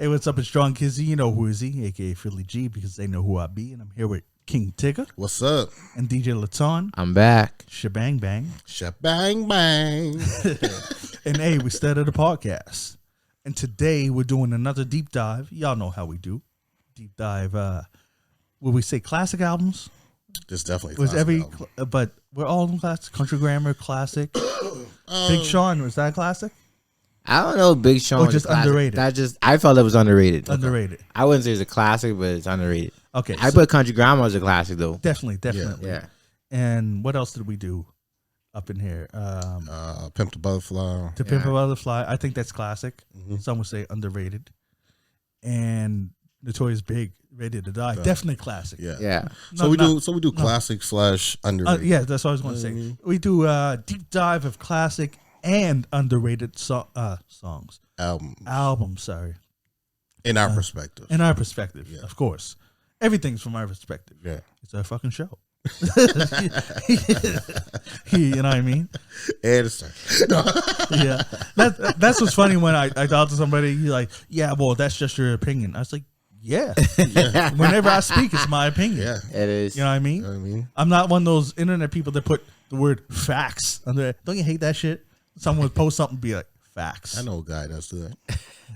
Hey, what's up? It's Strong Kizzy. You know who is he, a.k.a. Philly G, because they know who I be. And I'm here with King Tigger. What's up? And DJ Laton. I'm back. Shebang bang. Shebang bang. And hey, we started a podcast. And today we're doing another deep dive. Y'all know how we do. Deep dive, would we say classic albums? This definitely Was classic album. but we're all in classic. Country Grammar, classic. Big Sean, was that classic? I don't know, Big Sean. Or just underrated? I felt it was underrated. Underrated. I wouldn't say it's a classic, but it's underrated. Okay. I put Country Grammar as a classic though. Definitely. Yeah. And what else did we do up in here? Pimp the Butterfly. To Pimp a Butterfly. I think that's classic. Mm-hmm. Some would say underrated. And Notorious Big, Ready to Die. Definitely classic. Yeah. So we do classic / underrated. Yeah, that's what I was going to say. We do a deep dive of classic and underrated songs. Albums, sorry. In our perspective. In our perspective, of course. Everything's from our perspective. Yeah. It's our fucking show. You know what I mean? And it's Yeah. That's what's funny when I talk to somebody, you're like, yeah, well, that's just your opinion. I was like, yeah. Whenever I speak, it's my opinion. Yeah. It is. You know what I mean? You know what I mean? I'm not one of those internet people that put the word facts under it. Don't you hate that shit? Someone would post something and be like, facts. I know a guy that's doing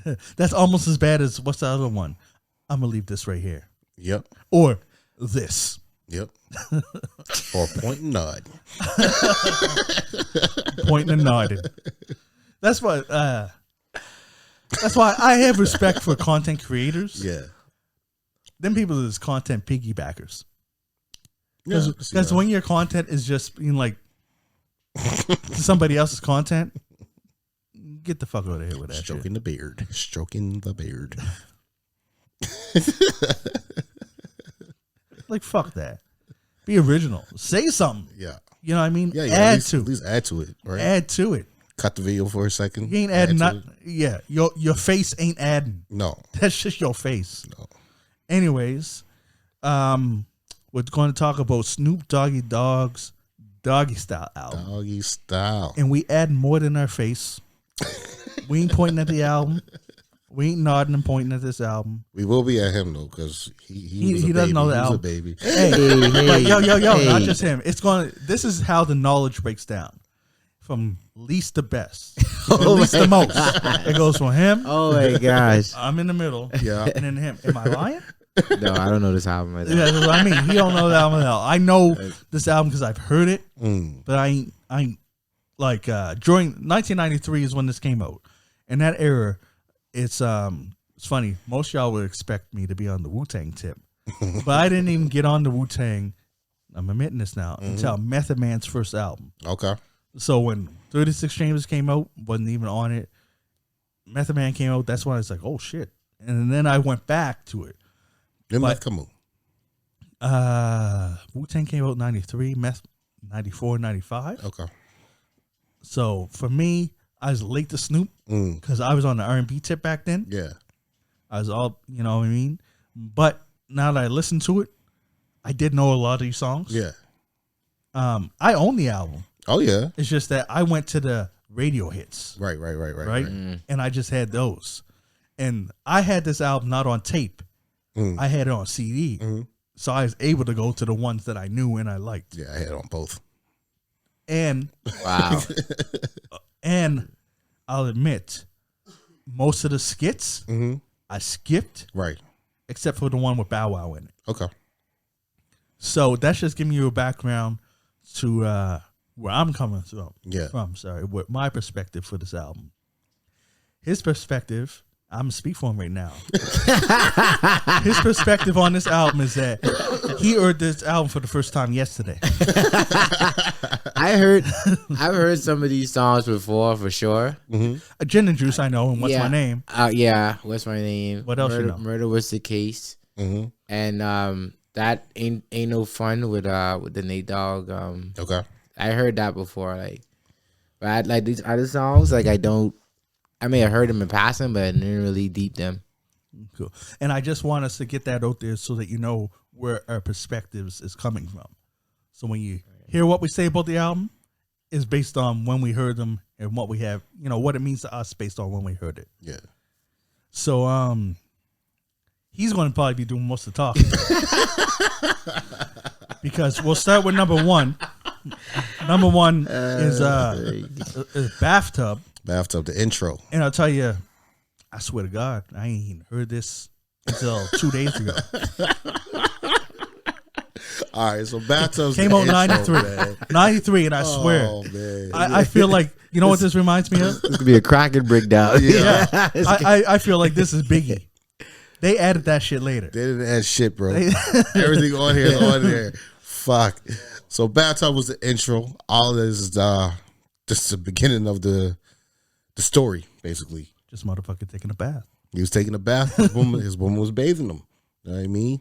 that. That's almost as bad as, what's the other one? I'm going to leave this right here. Yep. Or this. Yep. Or point and nod. Pointing and nodding. That's why I have respect for content creators. Yeah. Them people is content piggybackers. Yeah. Because when your content is just being like somebody else's content, get the fuck out of here with that Stroking shit. the beard. Stroking the beard. Like, fuck that. Be original. Say something. Yeah. You know what I mean? Yeah. Add At least add to it, right? Add to it. Cut the video for a second. You ain't adding Add to not. Yeah. Your face ain't adding. No. That's just your face. No. Anyways, we're going to talk about Snoop Dogg's Doggystyle album. Doggystyle. And we add more than our face. We ain't pointing at the album. We ain't nodding and pointing at this album. We will be at him though, because he doesn't know the He was album. a baby. Hey, but yo, not just him. It's going. This is how the knowledge breaks down, from least to best, from least to most. It goes from him. Oh my gosh. I'm in the middle. Yeah. And then him. Am I lying? No, I don't know this album like that. Yeah, that's what I mean. He don't know the album at all. I know this album because I've heard it, but I ain't like during 1993 is when this came out. In that era, it's funny. Most of y'all would expect me to be on the Wu-Tang tip, but I didn't even get on the Wu-Tang. I'm admitting this now until Method Man's first album. Okay. So when 36 Chambers came out, wasn't even on it. Method Man came out. That's when I was like, oh shit. And then I went back to it. Then Meth come on. Wu-Tang came out in 93, Meth 94, 95. Okay. So for me, I was late to Snoop because I was on the R&B tip back then. Yeah. I was all, you know what I mean? But now that I listened to it, I did know a lot of these songs. Yeah. I own the album. Oh yeah. It's just that I went to the radio hits. Right. Right? And I just had those. And I had this album not on tape. I had it on CD. So I was able to go to the ones that I knew and I liked. Yeah, I had it on both. And Wow. and I'll admit, most of the skits I skipped. Right. Except for the one with Bow Wow in it. Okay. So that's just giving you a background to where I'm coming from. Yeah. With my perspective for this album. His perspective, I'm going to speak for him right now. His perspective on this album is that he heard this album for the first time yesterday. I've heard some of these songs before for sure. Gin and Juice, I know, and What's My Name? Yeah, What's My Name? What else you know? Murder Was the Case. And that ain't no fun with the Nate Dogg. Okay. I heard that before, but I like these other songs. Like I may have heard them in passing, but I didn't really deep them. Cool. And I just want us to get that out there so that you know where our perspectives is coming from. So when you hear what we say about the album, is based on when we heard them and what we have, what it means to us based on when we heard it. Yeah. So he's going to probably be doing most of the talking. Because we'll start with number one. Number one is Bathtub. Bathtub, the intro. And I'll tell you, I swear to God, I ain't even heard this until 2 days ago. All right, so Bathtub came out 93. 93, and I swear. Oh, man. I feel like, you know what this reminds me of? This could be a cracking breakdown. Yeah. I feel like this is Biggie. They added that shit later. They didn't add shit, bro. Everything on here is on there. Fuck. So Bathtub was the intro. All of this is just the beginning of the story, basically. Just motherfucker taking a bath. He was taking a bath. His woman was bathing him. You know what I mean?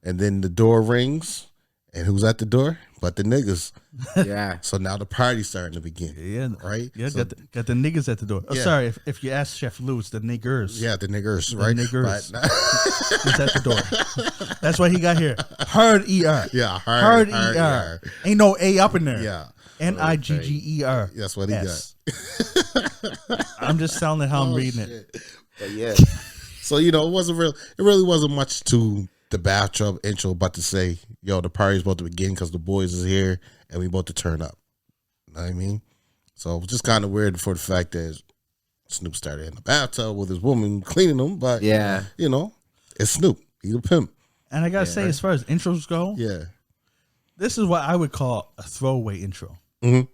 And then the door rings. And who's at the door? But the niggas. Yeah. So now the party's starting to begin. Yeah. Right? Yeah, So, got the niggas at the door. Oh, Yeah. sorry. If you ask Chef Louis, the niggers. yeah, the niggers, The right? niggers. But- He's at the door. That's why he got here. Hard ER. yeah, Hard ER. Ain't no A up in there. Yeah. Nigger. That's what he got. I'm just telling it how I'm reading it. But yeah. So, it really wasn't much to the Bathtub intro but to say, yo, the party's about to begin because the boys is here and we about to turn up. You know what I mean? So it was just kind of weird for the fact that Snoop started in the bathtub with his woman cleaning him, but Yeah. it's Snoop. He's a pimp. And I gotta say, as far as intros go, Yeah. this is what I would call a throwaway intro. Mhm.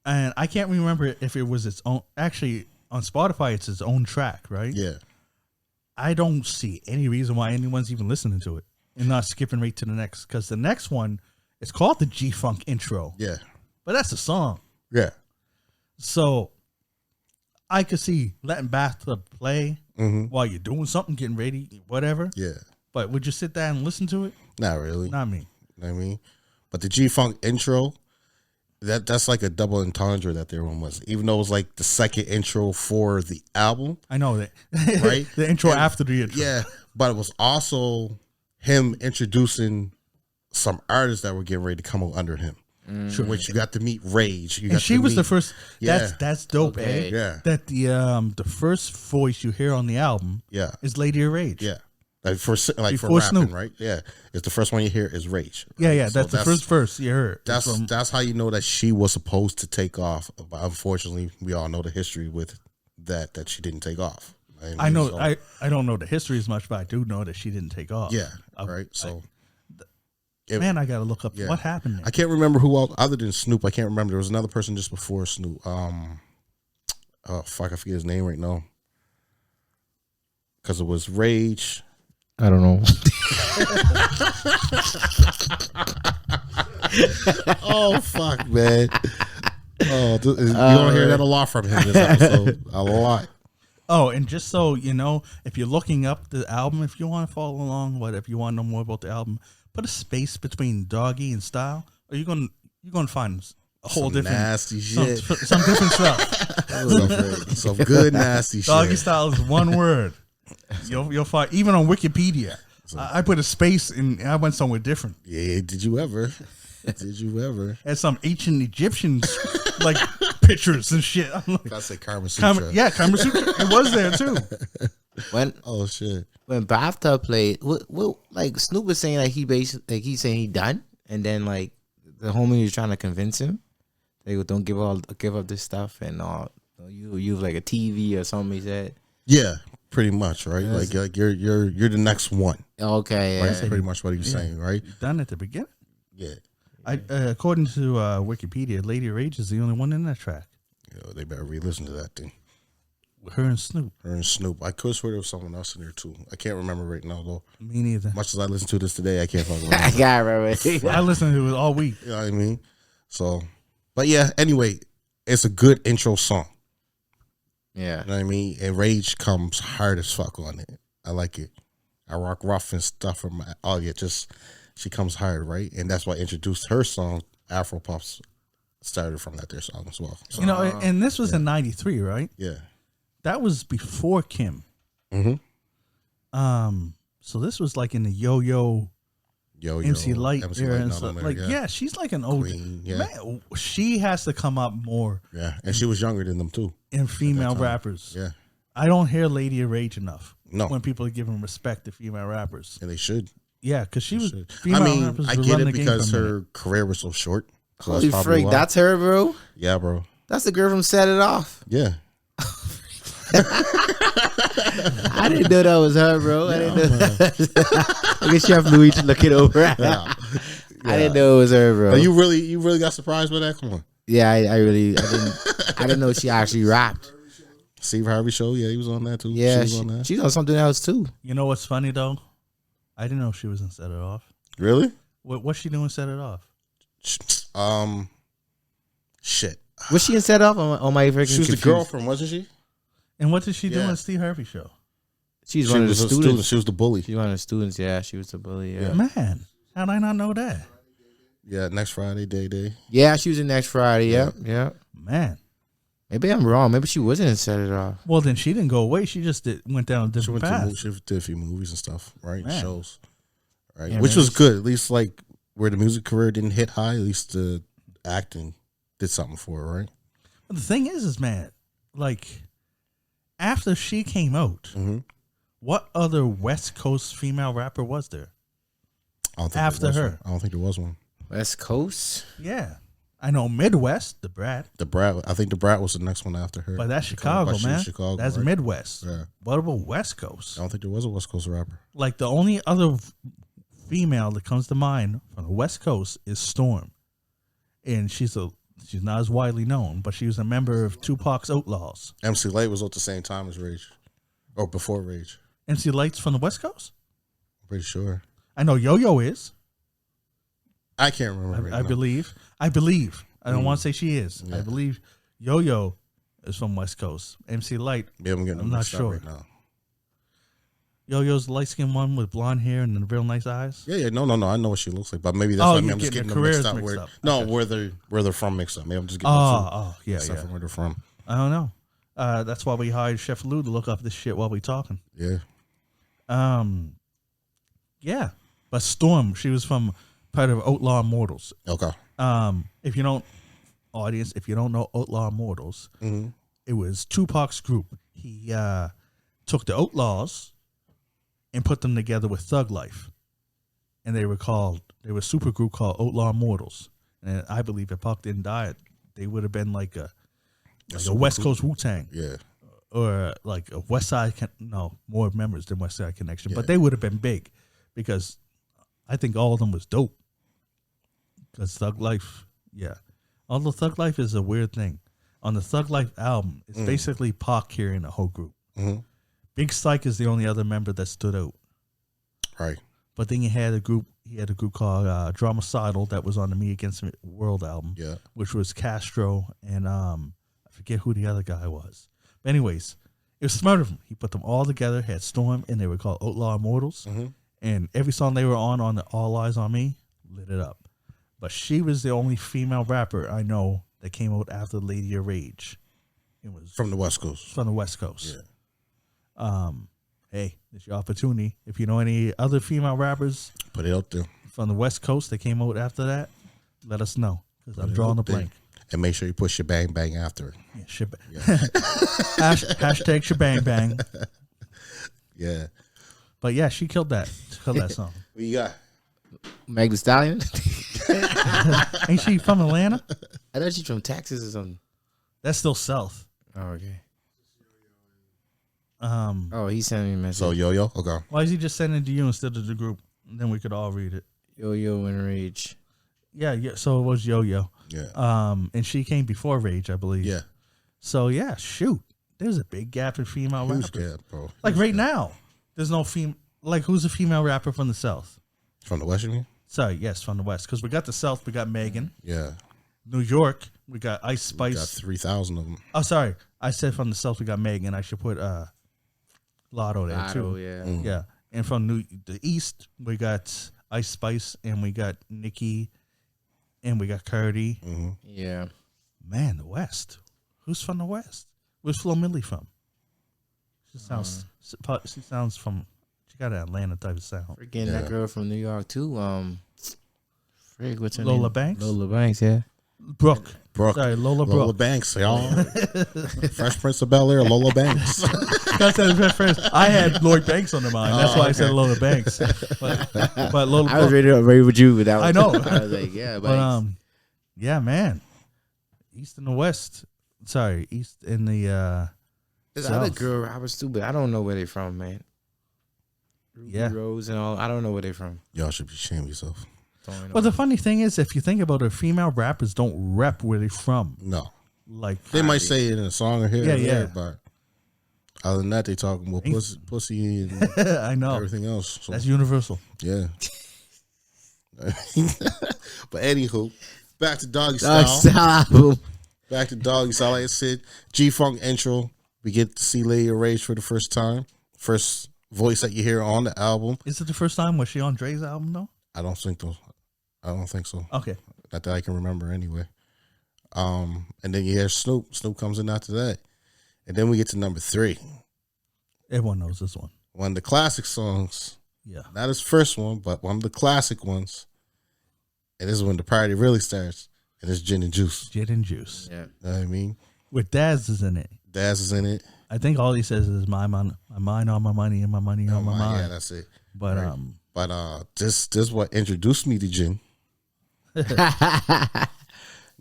And I can't remember if it was its own. Actually, on Spotify, it's its own track, right? Yeah. I don't see any reason why anyone's even listening to it and not skipping right to the next. Because the next one is called the G-Funk intro. Yeah. But that's a song. Yeah. So I could see letting Bathtub play while you're doing something, getting ready, whatever. Yeah. But would you sit there and listen to it? Not really. Not me. You know what I mean? But the G-Funk intro, that's like a double entendre that their one was. Even though it was like the second intro for the album. I know that. Right? The intro after the intro. Yeah. But it was also him introducing some artists that were getting ready to come out under him. Sure. Which you got to meet Rage. And she was the first. Yeah. That's dope, Okay. eh? Yeah. That the first voice you hear on the album Yeah. is Lady of Rage. Yeah. For Before rapping, Snoop. right? Yeah. It's the first one you hear is Rage. Yeah, right? yeah. So That's the first verse you heard. That's how you know that she was supposed to take off. But unfortunately, we all know the history with that she didn't take off. I know. So, I don't know the history as much, but I do know that she didn't take off. yeah. Right. So Man, I gotta look up Yeah. what happened there. I can't remember who else other than Snoop. I can't remember. There was another person just before Snoop. Oh fuck, I forget his name right now. Because it was Rage. I don't know. Oh fuck, man. Oh, you're gonna hear that a lot from him this episode. A lot. Oh, and just so you know, if you're looking up the album, if you want to follow along, if you want to know more about the album, put a space between Doggy and Style, or you're gonna find a whole Some different nasty shit. some different stuff. Some good nasty shit. Doggystyle is one word. You'll find even on Wikipedia. I put a space and I went somewhere different. Yeah, did you ever? Did you ever? Had some ancient Egyptians like pictures and shit. I'm like, I say Karma Sutra. Karma Sutra. It was there too. Oh shit. When Bathtub played, what like Snoop was saying, like he's saying he done, and then like the homie was trying to convince him, like don't give up this stuff and all. You have like a TV or something. He said. Yeah, pretty much, right? Like you're the next one. Okay, Right? yeah. That's pretty much what he was saying, right? Done at the beginning. Yeah. According to Wikipedia, Lady Rage is the only one in that track. They better re-listen to that thing. Her and Snoop. Her and Snoop. I could swear there was someone else in there too. I can't remember right now though. Me neither. Much as I listen to this today, I can't fucking I remember. got it, right. I listened to it all week. You know what I mean? So, but yeah. Anyway, it's a good intro song. Yeah. You know what I mean? And Rage comes hard as fuck on it. I like it. I rock rough and stuff from she comes hard, right? And that's why I introduced her song, Afro Puffs, started from their song as well. So, And this was in '93, right? yeah. That was before Kim. Mm-hmm. So this was like in the Yo MC Light MC era Light, and not stuff. on Like, there, yeah, she's like an old Queen, yeah. man. She has to come up more Yeah. And she was younger than them too. in female time. rappers. Yeah. I don't hear Lady of Rage enough. No. When people are giving respect to female rappers. And they should. Yeah, because she was. I mean, I get it because her career was so short. So Holy freak, that's her, bro. Yeah, bro. That's the girl from Set It Off. Yeah. I didn't know that was her, bro. I didn't know that. I guess Chef Louis to look it over. Yeah. I didn't know it was her, bro. But you really got surprised by that? Come on. Yeah, I didn't know she actually rapped. Steve Harvey show, yeah, he was on that too. Yeah, she's on something else too. You know what's funny though? I didn't know she was in Set It Off. Really? What's she doing? Set It Off. Shit. Was she in Set It Off? On my freaking She was confused. the girlfriend, wasn't she? And what did she do on Steve Harvey show? She's one of the students. She was the bully. She's one of the students. Yeah, she was the bully. Yeah. Man, how did I not know that? Yeah, next Friday, Day. Yeah, she was in Next Friday. Yeah. Man. Maybe I'm wrong. Maybe she wasn't in Set It Off. Well, then she didn't go away. She just went down a different path. She did a few movies and stuff, right? Man. Shows, right? Yeah, Which was good. At least like where the music career didn't hit high, at least the acting did something for her, right? But the thing is, man, like after she came out, what other West Coast female rapper was there? After her, I don't think there was one. West Coast. Yeah, I know Midwest, the Brat. I think the Brat was the next one after her. But that's Chicago, man. Chicago, that's right? Midwest. Yeah. What about West Coast? I don't think there was a West Coast rapper. Like the only other female that comes to mind from the West Coast is Storm, and she's not as widely known, but she was a member of Tupac's Outlaws. MC Lyte was at the same time as Rage, or before Rage. MC Lyte's from the West Coast. I'm pretty sure. I know Yo-Yo is. I can't remember. I believe. I don't want to say she is. Yeah. I believe Yo-Yo is from West Coast. MC Lyte. Yeah, I'm not sure. right now. Yo-Yo's the light-skinned one with blonde hair and real nice eyes. Yeah. No. I know what she looks like, but maybe that's why I'm just getting them mixed up. Where they're from mixed up. Maybe I'm just getting stuff from where they're from. I don't know. That's why we hired Chef Lou to look up this shit while we talking. Yeah. Yeah. But Storm, she was from part of Outlaw Immortals. Okay. If you don't know Outlaw Immortals, it was Tupac's group. He took the Outlaws and put them together with Thug Life, and they were a super group called Outlaw Immortals. And I believe if Pac didn't die, they would have been like a West Coast Wu-Tang. Yeah. Or like a West Side, more members than West Side Connection, Yeah. but they would have been big because I think all of them was dope. Because Thug Life, yeah. Although Thug Life is a weird thing. On the Thug Life album, it's basically Pac carrying the whole group. Mm-hmm. Big Syke is the only other member that stood out. Right. But then he had a group called Dramacidal that was on the Me Against the World album. Yeah. Which was Castro and I forget who the other guy was. But anyways, it was smart of him. He put them all together, had Storm, and they were called Outlaw Immortals. Mm-hmm. And every song they were on the All Eyes on Me, lit it up. But she was the only female rapper I know that came out after Lady of Rage. It was from the West Coast. From the West Coast. Yeah. Hey, it's your opportunity. If you know any other female rappers, put it out there from the West Coast that came out after that. Let us know because I'm drawing a blank. And make sure you put Shebang Bang after it. Yeah, hashtag Shebang Bang. Yeah. But yeah, she killed that. Song. What you got? Meg Thee Stallion. Ain't she from Atlanta? I thought she's from Texas or something. That's still South. Oh, okay. He sent me a message. So Yo-Yo? Okay. Why is he just sending it to you instead of the group? And then we could all read it. Yo-Yo and Rage. Yeah. So it was Yo-Yo. Yeah. And she came before Rage, I believe. Yeah. So yeah, shoot. There's a big gap in female rappers. Gap, bro. Like right now, there's no female. Like who's a female rapper from the South? From the West, you mean? Sorry, yes, from the West. Because we got the South, we got Megan. Yeah. New York, we got Ice Spice. We got 3,000 of them. Oh, sorry. I said from the South, we got Megan. I should put Lotto there too. Yeah. Yeah. And from the East, we got Ice Spice, and we got Nicki, and we got Cardi. Mm-hmm. Yeah. Man, the West. Who's from the West? Where's Flo Milli from? She sounds. She sounds from. She got an Atlanta type of sound. Freaking that girl from New York too. What's her Lola name? Banks. Lola Banks, yeah. Brooke. Brooke. Sorry, Lola Lola Brooke. Banks, y'all. Fresh Prince of Bel Air, Lola Banks. I had Lloyd Banks on the mind. That's why I said Lola Banks. But Lola I was Brooke. ready with you, but that was, I know. I was like, yeah, But yeah, man. East and the West. Sorry, East in the this South. other girl rappers too, but I don't know where they from, man. Yeah. Rose and all. I don't know where they from. Y'all should be ashamed of yourself. Well, the funny thing is, if you think about it, female rappers don't rep where they're from. No. Like They might say it in a song or here Yeah, or there, yeah. but other than that, they talking about pussy and I know. everything else. So, That's universal. yeah. But anywho, back to Doggystyle. Doggystyle. Back to Doggystyle. Like I said, G-Funk intro. We get to see Lady Rage for the first time. First voice that you hear on the album. Is it the first time was she on Dre's album though? I don't think so. Okay. Not that I can remember anyway. And then you hear Snoop. Snoop comes in after that. And then we get to number 3. Everyone knows this one. One of the classic songs. Yeah. Not his first one, but one of the classic ones. And this is when the party really starts. And it's Gin and Juice. Gin and Juice. Yeah. You know what I mean? With Daz is in it. Daz is in it. I think all he says is my mind on my money and my money on my mind. Yeah, that's it. But Right. But this is what introduced me to gin. You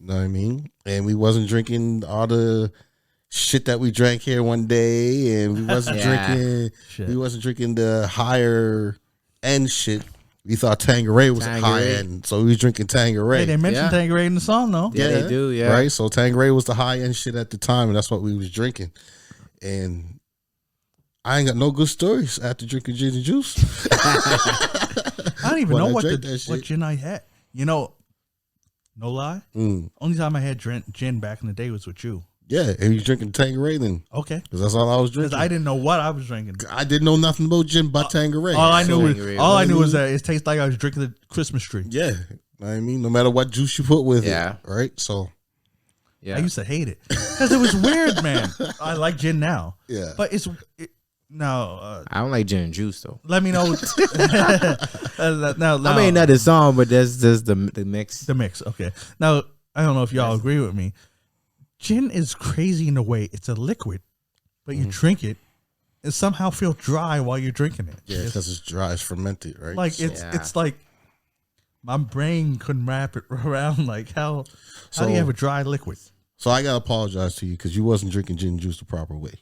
know what I mean? And we wasn't drinking all the shit that we drank here one day, and we wasn't Yeah. drinking the higher end shit. We thought Tanqueray was high end, so we was drinking Tanqueray. Hey, they mentioned Tanqueray in the song though. Yeah, they do, yeah. Right? So Tanqueray was the high end shit at the time, and that's what we was drinking. And I ain't got no good stories after drinking gin and juice. I don't even When know I what drank that shit. what gin I had. You know, no lie. Only time I had gin back in the day was with you. Yeah, and you drinking Tanqueray then. Okay. Because that's all I was Because drinking. I didn't know what I was drinking. I didn't know nothing about gin but Tanqueray. All I knew Tanqueray. was that it tastes like I was drinking the Christmas tree. Yeah. I mean, no matter what juice you put with Yeah. it. Right? So, Yeah. I used to hate it because it was weird, man. I like gin now. yeah. But no. I don't like gin and juice though. Let me know. now, I mean, not the song, but that's just the mix. the mix. Okay. Now I don't know if y'all agree with me. Gin is crazy in a way. It's a liquid, but you drink it, and somehow feel dry while you're drinking it. Yeah, because it's dry, it's fermented, right? Like So- it's like my brain couldn't wrap it around. Like how do you have a dry liquid? So I gotta apologize to you because you wasn't drinking gin and juice the proper way.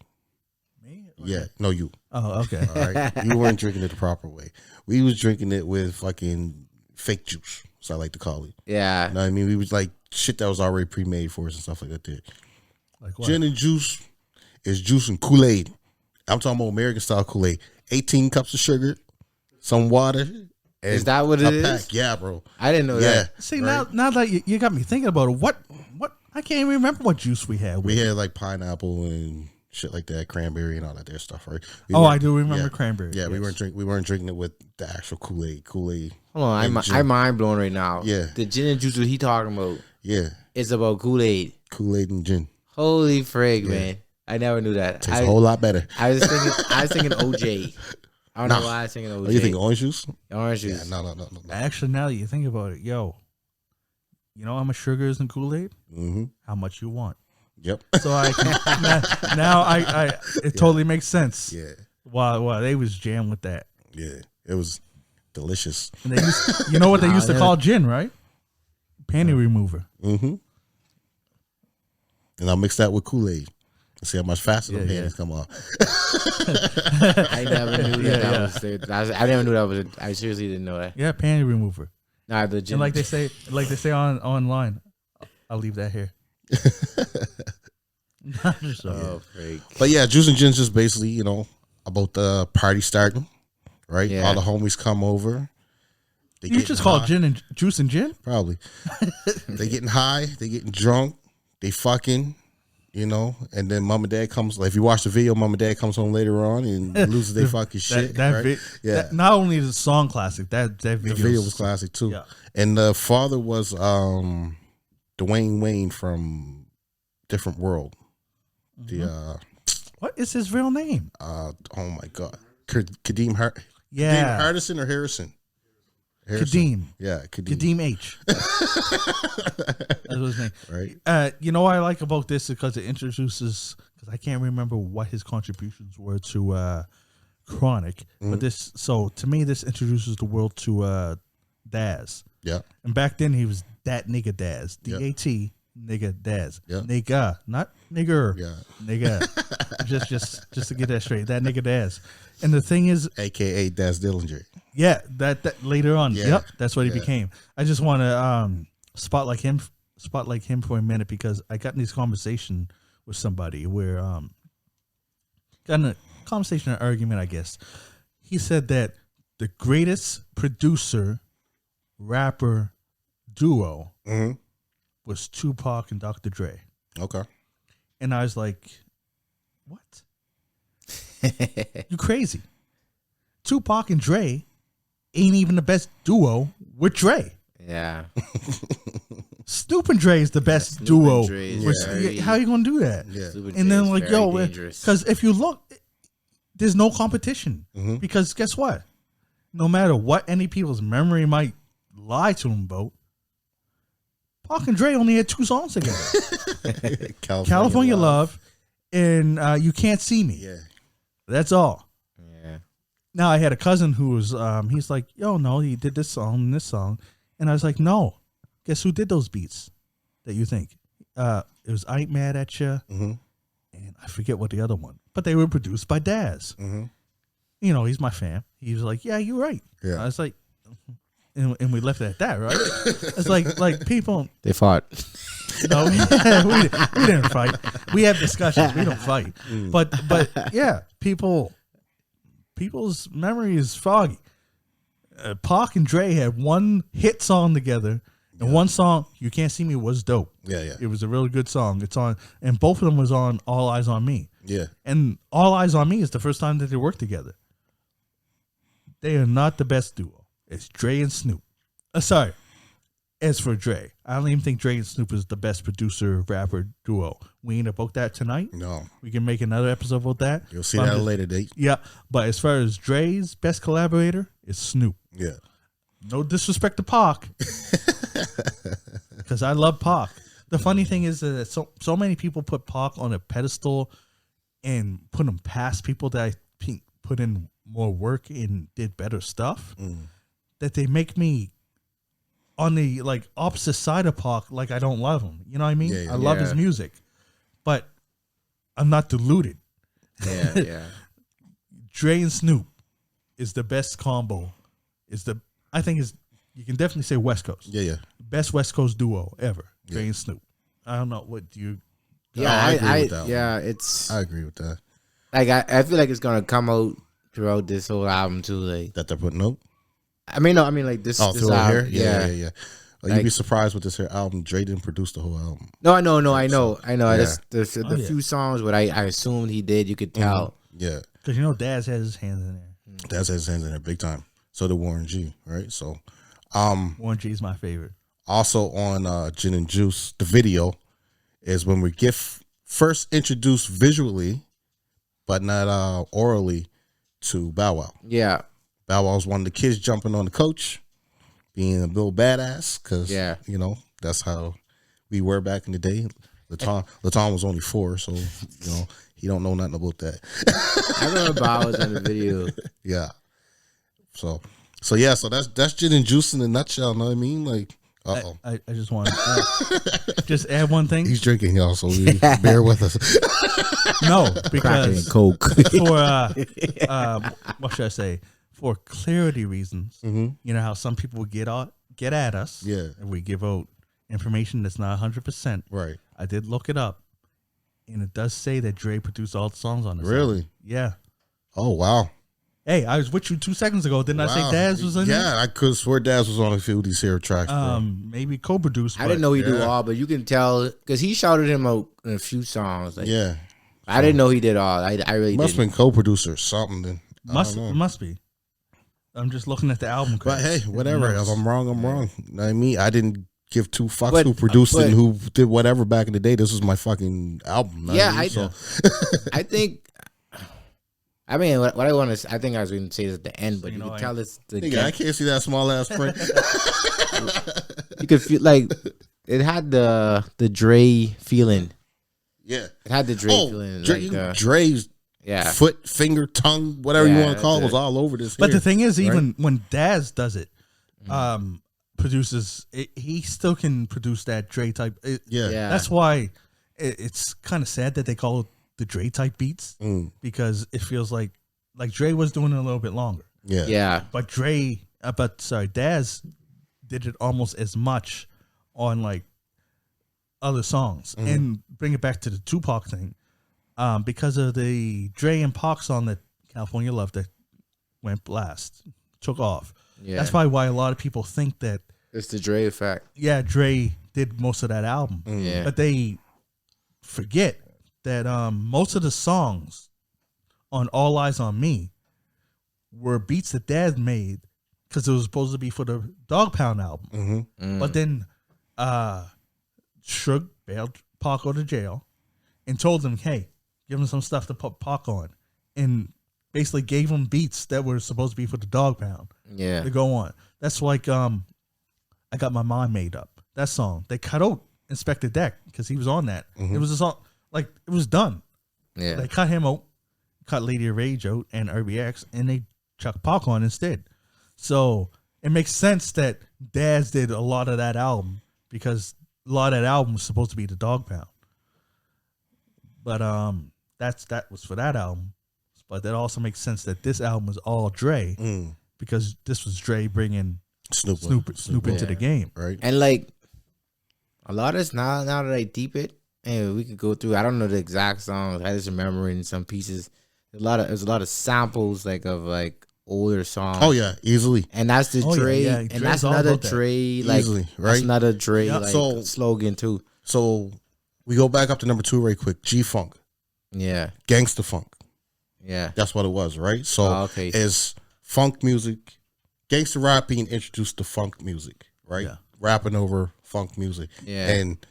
Me? Yeah, no, you. Oh, okay. All right, you weren't drinking it the proper way. We was drinking it with fucking fake juice, so I like to call it. Yeah. You know what I mean? We was like shit that was already pre-made for us and stuff like that. There. Like what? Gin and juice is juice and Kool-Aid. I'm talking about American style Kool-Aid. 18 cups of sugar, some water. And Is that what it a is? pack. Yeah, bro. I didn't know Yeah. that. See right? now that you got me thinking about it, what I can't even remember what juice we had. We had like pineapple and shit like that, cranberry and all that there stuff, right? I do remember cranberry. Yeah, yes. we weren't drinking it with the actual Kool-Aid. Kool-Aid. Hold on, and I'm mind blown right now. Yeah. The gin and juice that he talking about Yeah, is about Kool-Aid. Kool-Aid and gin. Holy frig, man. I never knew that. Tastes a whole lot better. I was thinking OJ. I don't know why I was thinking OJ. Oh, you think orange juice? Orange Yeah, juice. no. Actually, now that you think about it, you know how much sugar is in Kool-Aid? Mm-hmm. How much you want? Yep. So I can, now it totally makes sense. Yeah, Why they was jammed with that. yeah. It was delicious. And they used, you know what they used to call gin, right? Panty remover. Mm-hmm. And I'll mix that with Kool-Aid and see how much faster the Yeah, panties come off. I never knew that was there. I never knew that was. I seriously didn't know that. Yeah, panty remover. Nah, the gin. And like they say online, I'll leave that here. Oh, freak. But yeah, Juice and Gin's just basically, about the party starting, right? Yeah. All the homies come over. They You getting just call high. gin and juice and gin? Probably. They getting high, they getting drunk, they fucking, and then mom and dad comes. Like if you watch the video, mom and dad comes home later on and loses their fucking shit. Right? Yeah. Not only is the song classic, that The video, video was classic too. Yeah. And the father was Dwayne Wayne from Different World. The What is his real name? oh my god, Kadeem Yeah, Hardison or Harrison? Kadeem. Yeah, Kadeem H. That's his name. Right. You know what I like about this is because it introduces, because I can't remember what his contributions were to Chronic, but this, so to me, this introduces the world to Daz. Yeah. And back then he was that nigga Daz. D-A-T, nigga Daz. Yeah. Nigga, not nigger. Yeah. Nigga. just to get that straight. That nigga Daz. And the thing is, AKA Daz Dillinger. yeah, that later on. Yeah. Yep, that's what he became. I just want to spotlight him for a minute because I got in this conversation with somebody where got in a conversation, an argument, I guess. He said that the greatest producer rapper duo was Tupac and Dr. Dre. Okay. And I was like, what? You crazy. Tupac and Dre ain't even the best duo with Dre. Yeah. Snoop and Dre is the best Snoop duo. and Dre is How are you going to do that? Yeah. And then like, yo, because if you look, there's no competition. Because guess what? No matter what any people's memory might lie to them about, Pac and Dre only had 2 songs together. California Love and You Can't See Me. Yeah. That's all. Yeah. Now I had a cousin who was he's like, yo, no, he did this song and this song. And I was like, no. Guess who did those beats that you think? It was I Ain't Mad at Ya. And I forget what the other one. But they were produced by Daz. You know, he's my fan. He was like, yeah, you're right. Yeah. I was like, and we left it at that, right? It's like people. They fought. No, we didn't fight. We have discussions. We don't fight. But yeah, people's memory is foggy. Pac and Dre had one hit song together, and one song, You Can't See Me, was dope. Yeah. It was a really good song. It's on, and both of them was on All Eyes on Me. Yeah. And All Eyes on Me is the first time that they worked together. They are not the best duo. It's Dre and Snoop. Sorry. As for Dre, I don't even think Dre and Snoop is the best producer rapper duo. We ain't about that tonight. No. We can make another episode about that. You'll see that at a later date. Yeah, but as far as Dre's best collaborator, it's Snoop. Yeah. No disrespect to Pac, because I love Pac. The funny thing is that so many people put Pac on a pedestal and put him past people that I think put in more work and did better stuff, that they make me on the like opposite side of Pac, like I don't love him. You know what I mean? I love his music, but I'm not deluded. Yeah. Dre and Snoop is the best combo. I think you can definitely say West Coast. Yeah. Best West Coast duo ever. Dre and Snoop. I don't know. What do you? Yeah, I agree with that one. it's. I agree with that. Like I feel like it's gonna come out throughout this whole album too. Like That they're putting out. I mean like this. Oh, this through album, here. Yeah. Well, you'd be surprised with this here album. Dre didn't produce the whole album. No, I know. Yeah. The few songs, what I assumed he did, you could tell. Yeah. Because Daz has his hands in there. Daz has his hands in there big time. So did Warren G. Right. So, Warren G is my favorite. Also on Gin and Juice, the video is when we get first introduced visually, but not orally, to Bow Wow. Yeah. Bow Wow's one of the kids jumping on the coach, being a little badass, because, that's how we were back in the day. Laton was only 4, so, he don't know nothing about that. I remember Bow was in the video. Yeah. So that's Gin and Juice in a nutshell, know what I mean? Like, uh-oh. I just want to just add one thing. He's drinking, y'all, so bear with us. No, because Coke. For what should I say? For clarity reasons, you know how some people get at us. Yeah. And we give out information that's not 100%. Right. I did look it up, and it does say that Dre produced all the songs on this. Really? Album. Yeah. Oh, wow. Hey, I was with you 2 seconds ago. Didn't I say Daz was in it? Yeah, I could swear Daz was on a few of these here tracks. Maybe co-produced. I didn't know he do all, but you can tell because he shouted him out in a few songs. Like, yeah. I didn't know he did all. I really must have been co-producer or something. Then must be. I'm just looking at the album. But hey, whatever. If I'm wrong, I'm wrong. You know what I mean? I didn't give 2 fucks who produced it and who did whatever back in the day. This was my fucking album. I think I mean, what I want to, I think I was going to say this at the end, but you you know, can tell it's the. Nigga, I can't see that small ass print. You could feel like it had the Dre feeling. Yeah, It had the Dre feeling. Dre's foot, finger, tongue, whatever you want to call it, was all over this. But the thing is, even when Daz does it, produces it, he still can produce that Dre type. That's why it's kind of sad that they call it the Dre type beats because it feels like Dre was doing it a little bit longer. But Daz did it almost as much on like other songs. And bring it back to the Tupac thing, because of the Dre and Pac song that California Love that went blast, took off. That's probably why a lot of people think that it's the Dre effect. Yeah, Dre did most of that album. But they forget that most of the songs on All Eyes on Me were beats that Dad made because it was supposed to be for the Dog Pound album. But then Suge bailed Pac out of jail and told him, hey, give him some stuff to put Pac on. And basically gave him beats that were supposed to be for the Dog Pound. To go on. That's like I Got My Mind Made Up. That song. They cut out Inspector Deck because he was on that. It was a song, like, it was done. They cut him out, cut Lady of Rage out and RBX, and they chucked Pac on instead. So it makes sense that Daz did a lot of that album because a lot of that album was supposed to be the Dog Pound. But that was for that album. But that also makes sense that this album was all Dre because this was Dre bringing Snoop into the game, right? And like a lot of now that I deep it, and we could go through. I don't know the exact songs. I just remember in some pieces. There's a lot of samples of older songs. Oh yeah, easily. And that's the Dre, and that's another Dre, like easily, right? That's another Dre slogan too. So we go back up to number 2 right quick. G-Funk, Gangsta Funk. That's what it was, right? So is funk music, gangster rap being introduced to funk music, right? Rapping over funk music. And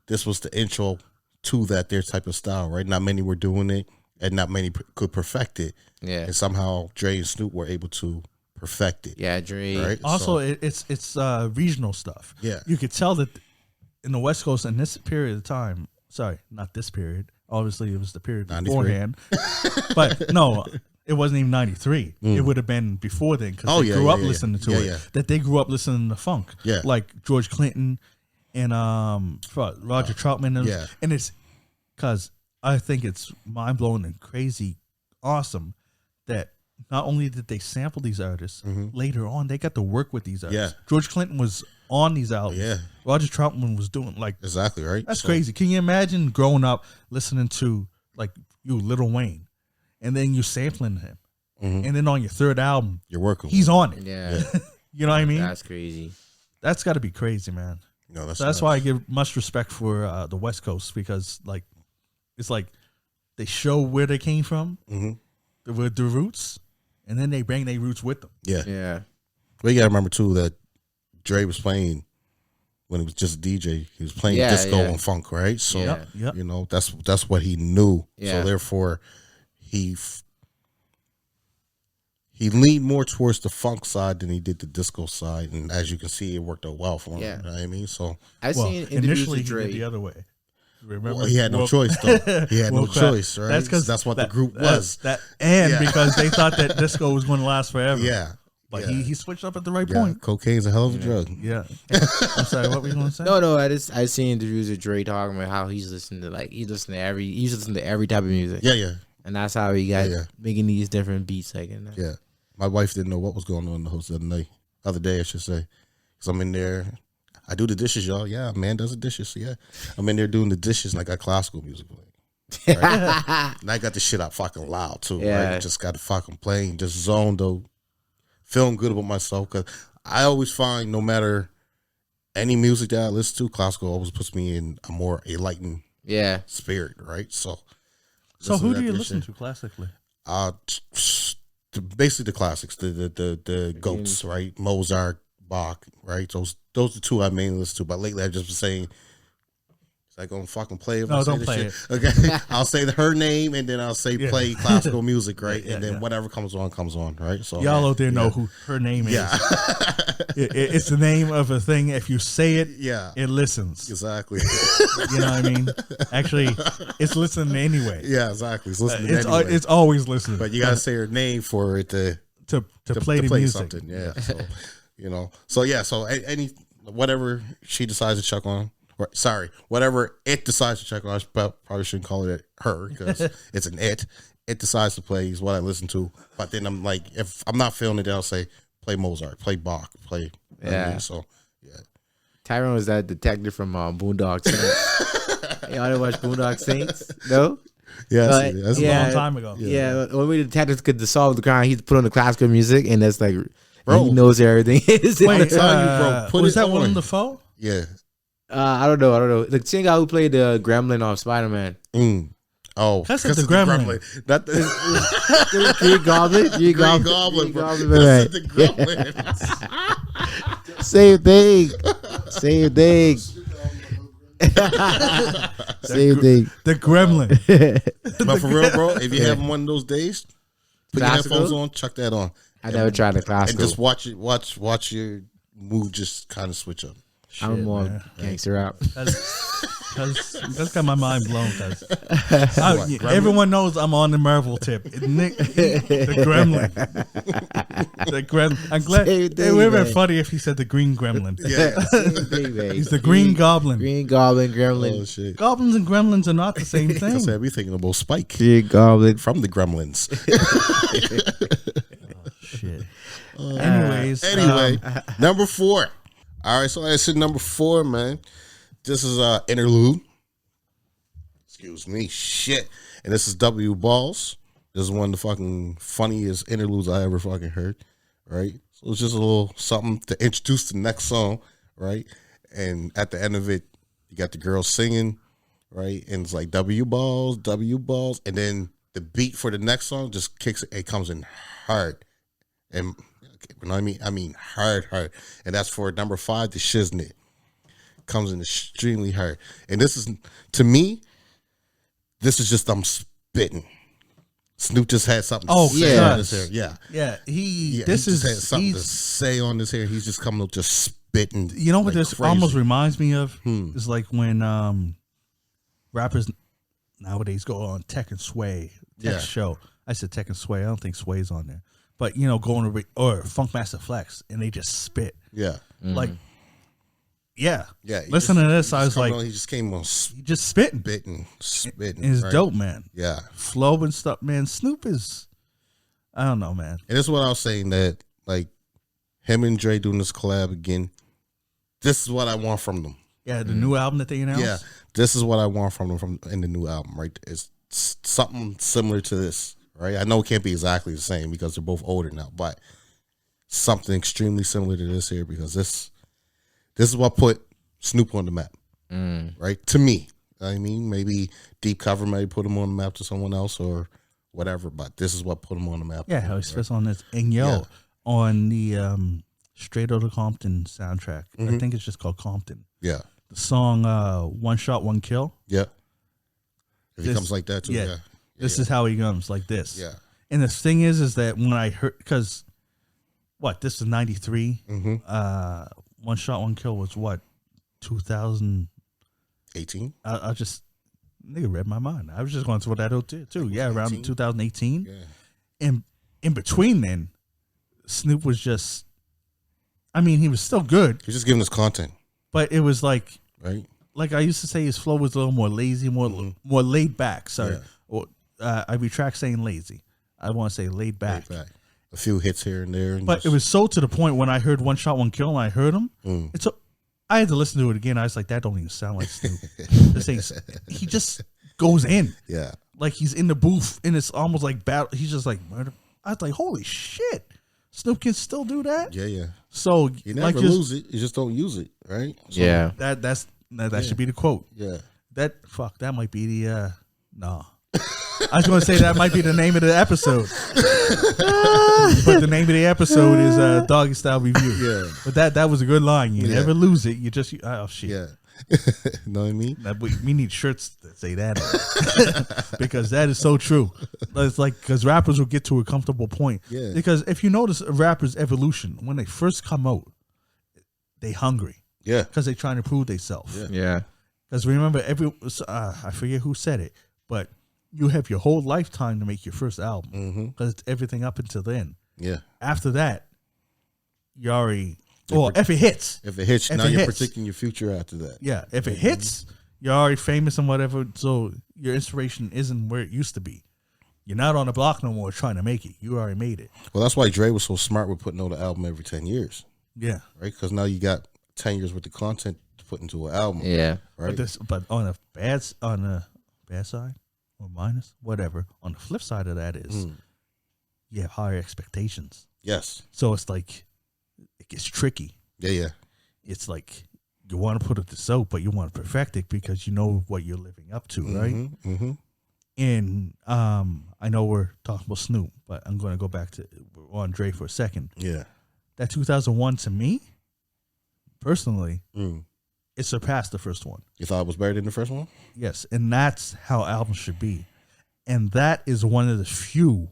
this was the intro to their type of style, right? Not many were doing it, and not many could perfect it. And somehow Dre and Snoop were able to perfect it. Dre. Right? Also, it's regional stuff. You could tell that in the West Coast in this period of time. Sorry, not this period. Obviously, it was the period beforehand. But no, it wasn't even 93. It would have been before then because they grew up listening to it. That they grew up listening to funk. Like George Clinton and Roger Troutman. And it's because I think it's mind-blowing and crazy awesome that not only did they sample these artists, later on they got to work with these artists. George Clinton was on these albums. Roger Troutman was doing exactly right. That's crazy. Can you imagine growing up listening to Lil Wayne, and then you sampling him, and then on your third album, you're working. He's on it. You know what I mean? That's crazy. That's got to be crazy, man. No, that's why I give much respect for the West Coast because it's like they show where they came from, the roots, and then they bring their roots with them. Well, you got to remember too that Dre was playing when he was just a DJ. He was playing disco and funk, right? So you know that's what he knew. So therefore, he leaned more towards the funk side than he did the disco side, and as you can see, it worked out well for him. You know what I mean? So initially he did the other way. Remember, he had no choice though. He had no choice, right? That's what the group was. Because they thought that disco was going to last forever. But yeah. he switched up at the right point. Cocaine's a hell of a drug. Yeah. I'm sorry, what were you going to say? No, I seen interviews with Dre talking about how he's listening to every type of music. Yeah. And that's how he got making these different beats like that. Yeah. My wife didn't know what was going on in the house the other day, I should say. Because I'm in there. I do the dishes, y'all. Yeah, man does the dishes. So yeah. I'm in there doing the dishes and I got classical music playing. Right? And I got the shit out fucking loud too. Right? Just got the fucking playing, just zoned though. Feeling good about myself because I always find no matter any music that I listen to, classical always puts me in a more enlightened spirit, right? So who do you listen to classically? Basically the classics, the goats, right? Mozart, Bach, right? Those are the two I mainly listen to. But lately I've just been saying Is that gonna fucking play? If No, I say don't this play shit? Okay, I'll say her name and then I'll say play classical music, right? Yeah, and then yeah. whatever comes on, right? So Y'all out there know who her name is. Yeah, It's the name of a thing. If you say it, yeah, it listens. exactly. You know what I mean? Actually, it's listening anyway. Yeah, exactly. It's listening anyway. It's always listening. But you gotta say her name for it to play the music. something. Yeah. So so any whatever she decides to check on. Or, sorry, whatever it decides to check on, I probably shouldn't call it her because it's an it. It decides to play is what I listen to. But then I'm like, if I'm not feeling it, then I'll say play Mozart, play Bach, play. Yeah. So yeah. Tyrone was that detective from Boondock Saints. Y'all didn't watch Boondock Saints? No? Yeah, But, that's A yeah. long time ago. Yeah, when we detectives could solve the crime, he'd put on the classical music, and that's like, Bro. he knows everything. Wait, telling you, bro, put was it that on. Willem Dafoe? Yeah. I don't know. The same guy who played the Gremlin of Spider-Man. Oh, That's the Gremlin. That the Green Goblin? Green Goblin, bro. Goblin, That's right. the Gremlin. Same thing. Same thing. Same thing. The Gremlin. But for real, bro, if you're having one of those days, put Classical? your headphones on, chuck that on, I never tried the and classical. just watch your mood just kind of switch up. I'm Shit, more man. gangster rap. That's got my mind blown. Everyone knows I'm on the Marvel tip. Nick, the Gremlin. The Gremlin. I'm glad. Same It thing, would have been man. funny if he said the Green Gremlin. Yeah. Same thing, man. He's the Green Goblin. Green Goblin, Gremlin. Oh shit. Goblins and Gremlins are not the same I thing. said we thinking about Spike Green Goblin. from the Gremlins. Shit. Anyways, Anyway, number 4. All right, so like I said, number 4, man. This is interlude. Excuse me, shit. And this is W Balls. This is one of the fucking funniest interludes I ever fucking heard. Right? So it's just a little something to introduce the next song, right? And at the end of it, you got the girl singing, right? And it's like W Balls, and then the beat for the next song just kicks it. It comes in hard. And you know what I mean hard. And that's for number 5, the Shiznit. Comes in extremely hard. And this is, to me, this is just spitting. Snoop just had something to say on this here. Yeah. yeah, He this just had is something to say on this here. He's just coming up just spitting. You know what like this crazy. almost reminds me of? Is like when rappers nowadays go on Tech and Sway show. I said Tech and Sway. I don't think Sway's on there. But, going to or Funkmaster Flex, and they just spit. Yeah. Like, yeah. Yeah. Listen to this. I was like, he just came on he just spitting. spitting. It's right? dope, man. Yeah. Flow and stuff, man. Snoop is, I don't know, man. And this is what I was saying, that like him and Dre doing this collab again. This is what I want from them. Yeah, the new album that they announced. Yeah, this is what I want from them in the new album. Right, it's something similar to this. Right, I know it can't be exactly the same because they're both older now, but something extremely similar to this here, because this is what put Snoop on the map. Right, to me. I mean, maybe Deep Cover may put him on the map to someone else or whatever, but this is what put him on the map. Yeah, how he spits on this. And on the Straight Outta Compton soundtrack, I think it's just called Compton. Yeah. The song One Shot, One Kill. Yeah. If he This- comes like that too, yeah. This is how he comes, like this. Yeah. And the thing is that when I heard, because this is 93. One Shot, One Kill was what, 2000? 18? I just, nigga read my mind. I was just going through that too. Yeah, around 18? 2018. Yeah. And in between then, Snoop was just, I mean, he was still good, He's just giving us content, but it was like right? I used to say, his flow was a little more lazy, more laid back. Sorry. Yeah. Or I retract saying lazy. I want to say laid back. Laid back. A few hits here and there. And But it was so to the point when I heard One Shot, One Kill, and I heard him, I had to listen to it again. I was like, that don't even sound like Snoop. This ain't, he just goes in. Yeah. Like he's in the booth, and it's almost like battle. He's just like murder. I was like, holy shit. Snoop can still do that? Yeah. So You never lose it. You just don't use it, right? So, Yeah. That should be the quote. Yeah. That might be the no. I was going to say that might be the name of the episode, but the name of the episode is Doggystyle Review. Yeah. But that was a good line. You Yeah. never lose it. You just oh shit. Yeah. You know what I mean? We need shirts that say that because that is so true. It's like because rappers will get to a comfortable point. Yeah. Because if you notice a rapper's evolution, when they first come out, they hungry. Yeah. Because they trying to prove themselves. Yeah. Because remember, I forget who said it, but you have your whole lifetime to make your first album because it's everything up until then. Yeah. After that, you already. Or if it hits. If it hits, now you're predicting your future after that. Yeah. If it hits, you're already famous and whatever. So your inspiration isn't where it used to be. You're not on the block no more trying to make it. You already made it. Well, that's why Dre was so smart with putting out an album every 10 years. Yeah. Right? Because now you got 10 years worth of content to put into an album. Yeah. Right? But on a bad side or minus, whatever, on the flip side of that is you have higher expectations. Yes. So it's like it gets tricky. Yeah. It's like you want to put this out, but you want to perfect it because you know what you're living up to, right? Mm-hmm. And I know we're talking about Snoop, but I'm going to go back to Dre for a second. Yeah. That 2001 to me, personally, it surpassed the first one. You thought it was better than the first one? Yes, and that's how albums should be. And that is one of the few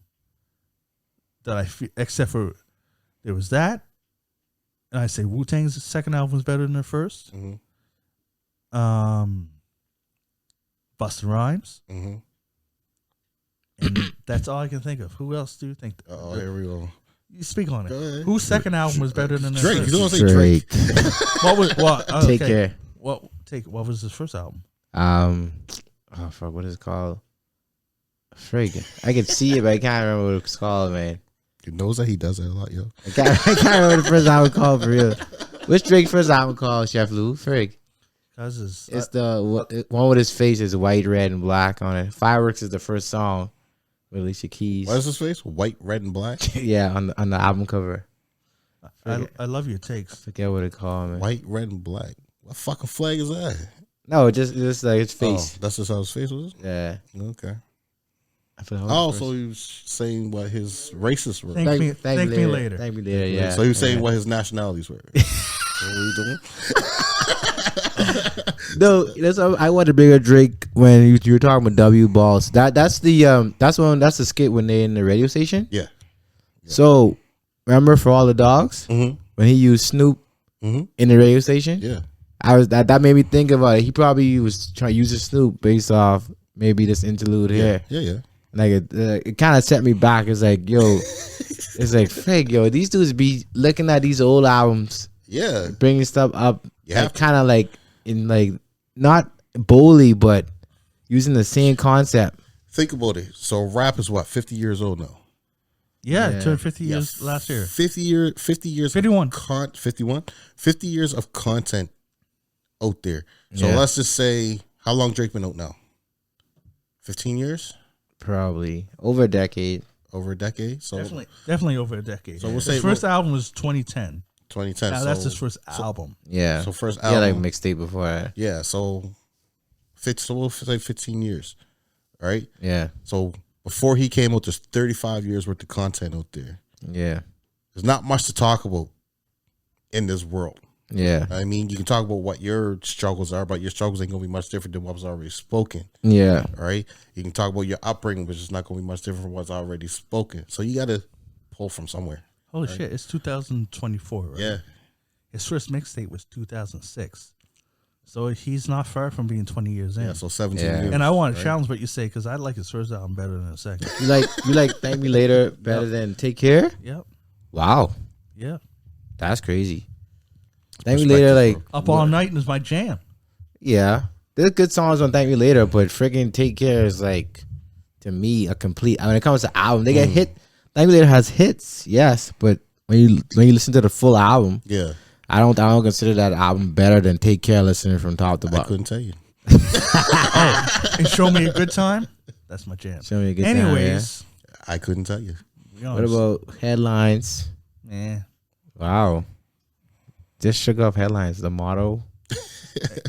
that I feel, except for there was that, and I say Wu-Tang's second album was better than their first. Busta Rhymes. And that's all I can think of. Who else do you think? Oh, here we go. You speak on it. Whose second album was better than their Drake. first? You don't say Drake. What was Take Care. What was his first album? Fuck, what is it called? Frig. I can see it, but I can't remember what it's called, man. He knows that he does that a lot, yo. I can't remember the first album called for real. What's Drake's first album called, Chef Lou? Frig. It's the one with his face is white, red, and black on it. Fireworks is the first song with Alicia Keys. What is his face? White, red, and black? Yeah, on the album cover. I love your takes. I forget what it called, man. White, red, and black. What fucking flag is that? No, just like his face. Oh, that's just how his face was? Yeah. Okay. Oh, so he was saying what his races were. Thank me later. Thank me later, yeah. So he was saying what his nationalities were. What were you doing? No, I want to bring up Drake when you were talking about W Balls. That's the skit when they're in the radio station. Yeah. So remember For All the Dogs when he used Snoop in the radio station? Yeah. That made me think about it. He probably was trying to use Snoop based off maybe this interlude here. Yeah. Like it kind of set me back. It's like, yo, it's like, fake, yo, these dudes be looking at these old albums, bringing stuff up, kind of like in like not boldly, but using the same concept. Think about it. So rap is what, 50 years old now? Yeah, it turned 50 years last year. 50 years. 51. 51. 50 years of content out there. So Yeah. let's just say, how long Drake been out now? 15 years? Probably over a decade. Over a decade? So Definitely over a decade. So we'll his say first album was 2010. 2010. Now that's his first album. Yeah. So first Yeah, like album. mixtape before that. Yeah, so we'll say 15 years. Right? Yeah. So before he came out, there's 35 years worth of content out there. Yeah. There's not much to talk about in this world. Yeah. I mean, you can talk about what your struggles are, but your struggles ain't gonna be much different than what was already spoken. Yeah. Right? You can talk about your upbringing, which is not gonna be much different from what's already spoken. So you gotta pull from somewhere. Holy shit, it's 2024, right? Yeah. His first mixtape was 2006. So he's not far from being 20 years in. Yeah, so 17 Yeah. years. And I want to challenge what you say because I like his first album better than the second. You like Thank Me Later better than Take Care? Yep. Wow. Yeah. That's crazy. Thank Me Later, like Up All Night is my jam. yeah. There's good songs on Thank Me Later, but freaking Take Care is like, to me, a complete. When it comes to album, they get hit. Thank Me Later has hits, yes, but when you listen to the full album, Yeah. I don't consider that album better than Take Care listening from top to I bottom. couldn't tell you. And Show Me a Good Time, that's my jam. Show Me a Good Time, Anyways, I couldn't tell you. be What honest. about Headlines? Yeah. Wow. Just shook up Headlines, the motto.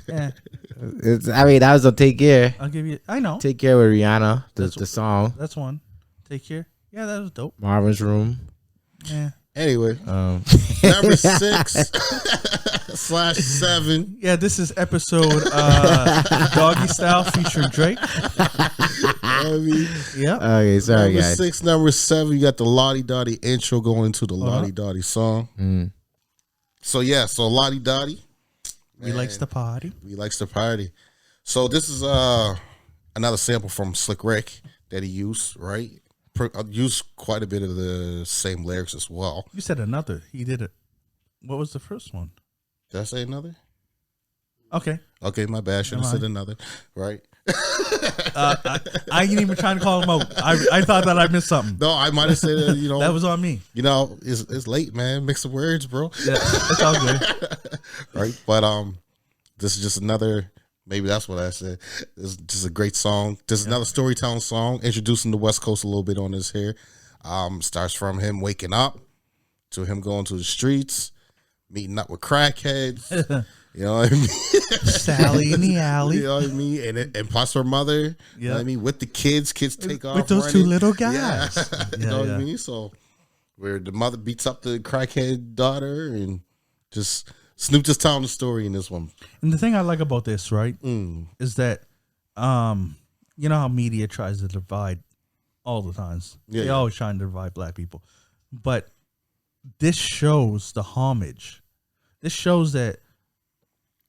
Yeah. That was a Take Care. I'll give you. I know. Take Care with Rihanna, the That's- song. That's one. Take Care. Yeah, that was dope. Marvin's Room. Yeah. Anyway, number 6/7. Yeah, this is episode Doggystyle featuring Drake. I mean, Yeah. Okay, sorry, number guys. 6, number 7. You got the Lottie Dottie intro going into the Lottie Dottie song. So Lottie Dottie. We likes to party. He likes to party. So this is another sample from Slick Rick that he used, right? Used quite a bit of the same lyrics as well. You said another. He did it. What was the first one? Did I say another? Okay. Okay, my bad. Should have said another, right? I ain't even trying to call him out. I thought that I missed something. No, I might have said That was on me. It's late, man. Mix the words, bro. Yeah, it's all good. Right, but this is just another. Maybe that's what I said. It's just a great song. This is another storytelling song, introducing the West Coast a little bit on this here. Starts from him waking up to him going to the streets, meeting up with crackheads. You know what I mean? Sally in the alley. You know what I mean? And plus her mother. You know what I mean? With the kids take off with those running. two little guys. Yeah. You know what I mean? So where the mother beats up the crackhead daughter and just Snoop just telling the story in this one. And the thing I like about this, right, is that you know how media tries to divide all the times. They always trying to divide black people. But this shows the homage. This shows that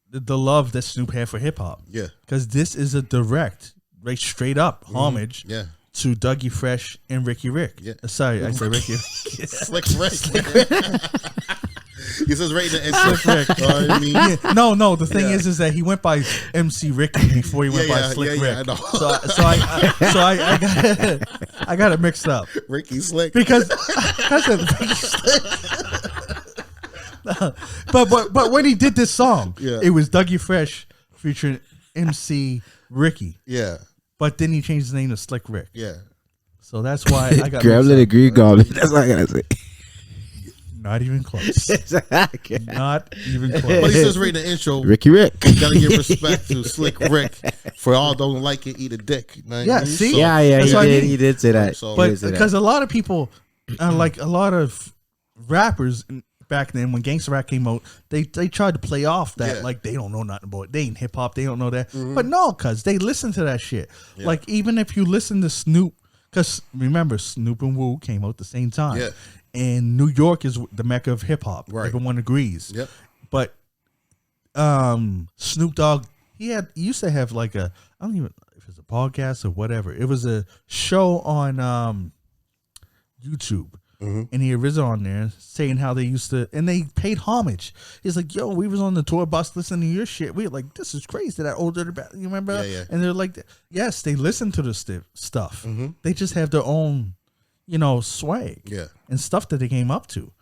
the love that Snoop had for hip hop. Yeah. Because this is a direct, right, straight up homage to Dougie Fresh and Ricky Rick. Yeah. Sorry, I said Ricky. Slick Rick. He says right in the Slick Rick. You know what I mean? No. The thing is that he went by MC Ricky before he went by Slick Rick. I know. So I got it mixed up. Ricky Slick. Because I said Ricky Slick. But when he did this song, it was Dougie Fresh featuring MC Ricky. Yeah. But then he changed his name to Slick Rick. Yeah. So that's why I got Grab the green goblin. That's all I gotta say. Not even close. Not even close. But he says right in the intro, Ricky Rick. You gotta give respect to Slick Rick. For all don't like it, eat a dick. You know what I mean? See? So, He did say that. So- But because a lot of people, like a lot of rappers back then when gangsta rap came out, they tried to play off that like they don't know nothing about it. They ain't hip hop. They don't know that. But no, cause they listen to that shit. Like even if you listen to Snoop, cause remember Snoop and Wu came out the same time. Yeah. And New York is the mecca of hip hop. Right. Everyone agrees. Yep. But Snoop Dogg, he used to have like I don't even know if it's a podcast or whatever. It was a show on YouTube. And he was on there saying how they used to, and they paid homage. He's like, yo, we was on the tour bus listening to your shit. We were like, this is crazy. That older, you remember? Yeah. And they're like, yes, they listen to the stuff. They just have their own, swag. Yeah. And stuff that they came up to.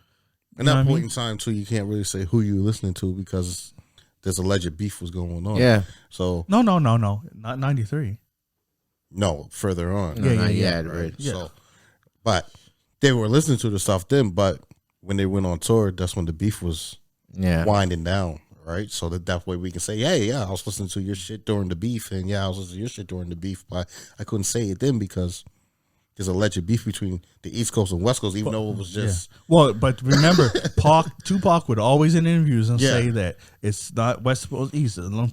And that point in time too, you can't really say who you're listening to because there's alleged beef was going on. Yeah. So No, not 93. no, further on. Yeah. Right. So, but they were listening to the stuff then. But when they went on tour, that's when the beef was winding down. Right. So that way we can say, hey, I was listening to your shit during the beef, and I was listening to your shit during the beef, but I couldn't say it then because there's alleged beef between the East Coast and West Coast, even though it was just well. But remember, Tupac would always in interviews and say that it's not West Coast East. no,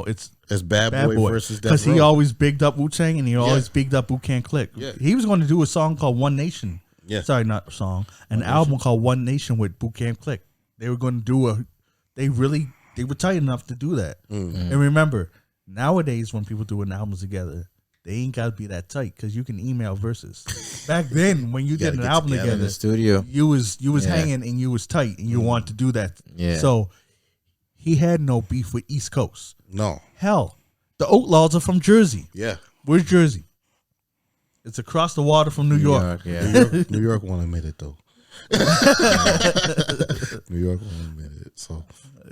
it's Bad Boy versus Death because he Row. always bigged up Wu-Tang and he always bigged up Wu-Tang Click. Yeah. He was going to do a song called One Nation. Yeah. Sorry, not a song. An album called One Nation with Wu-Tang Click. They were going to do they were tight enough to do that. And remember, nowadays when people do an album together, they ain't got to be that tight because you can email verses. Back then, when you did an album together in the studio, you was hanging and you was tight and you wanted to do that. Yeah. So he had no beef with East Coast. No. Hell, the Outlaws are from Jersey. Yeah. Where's Jersey? It's across the water from New York. New York won't admit it though. New York won't admit it. So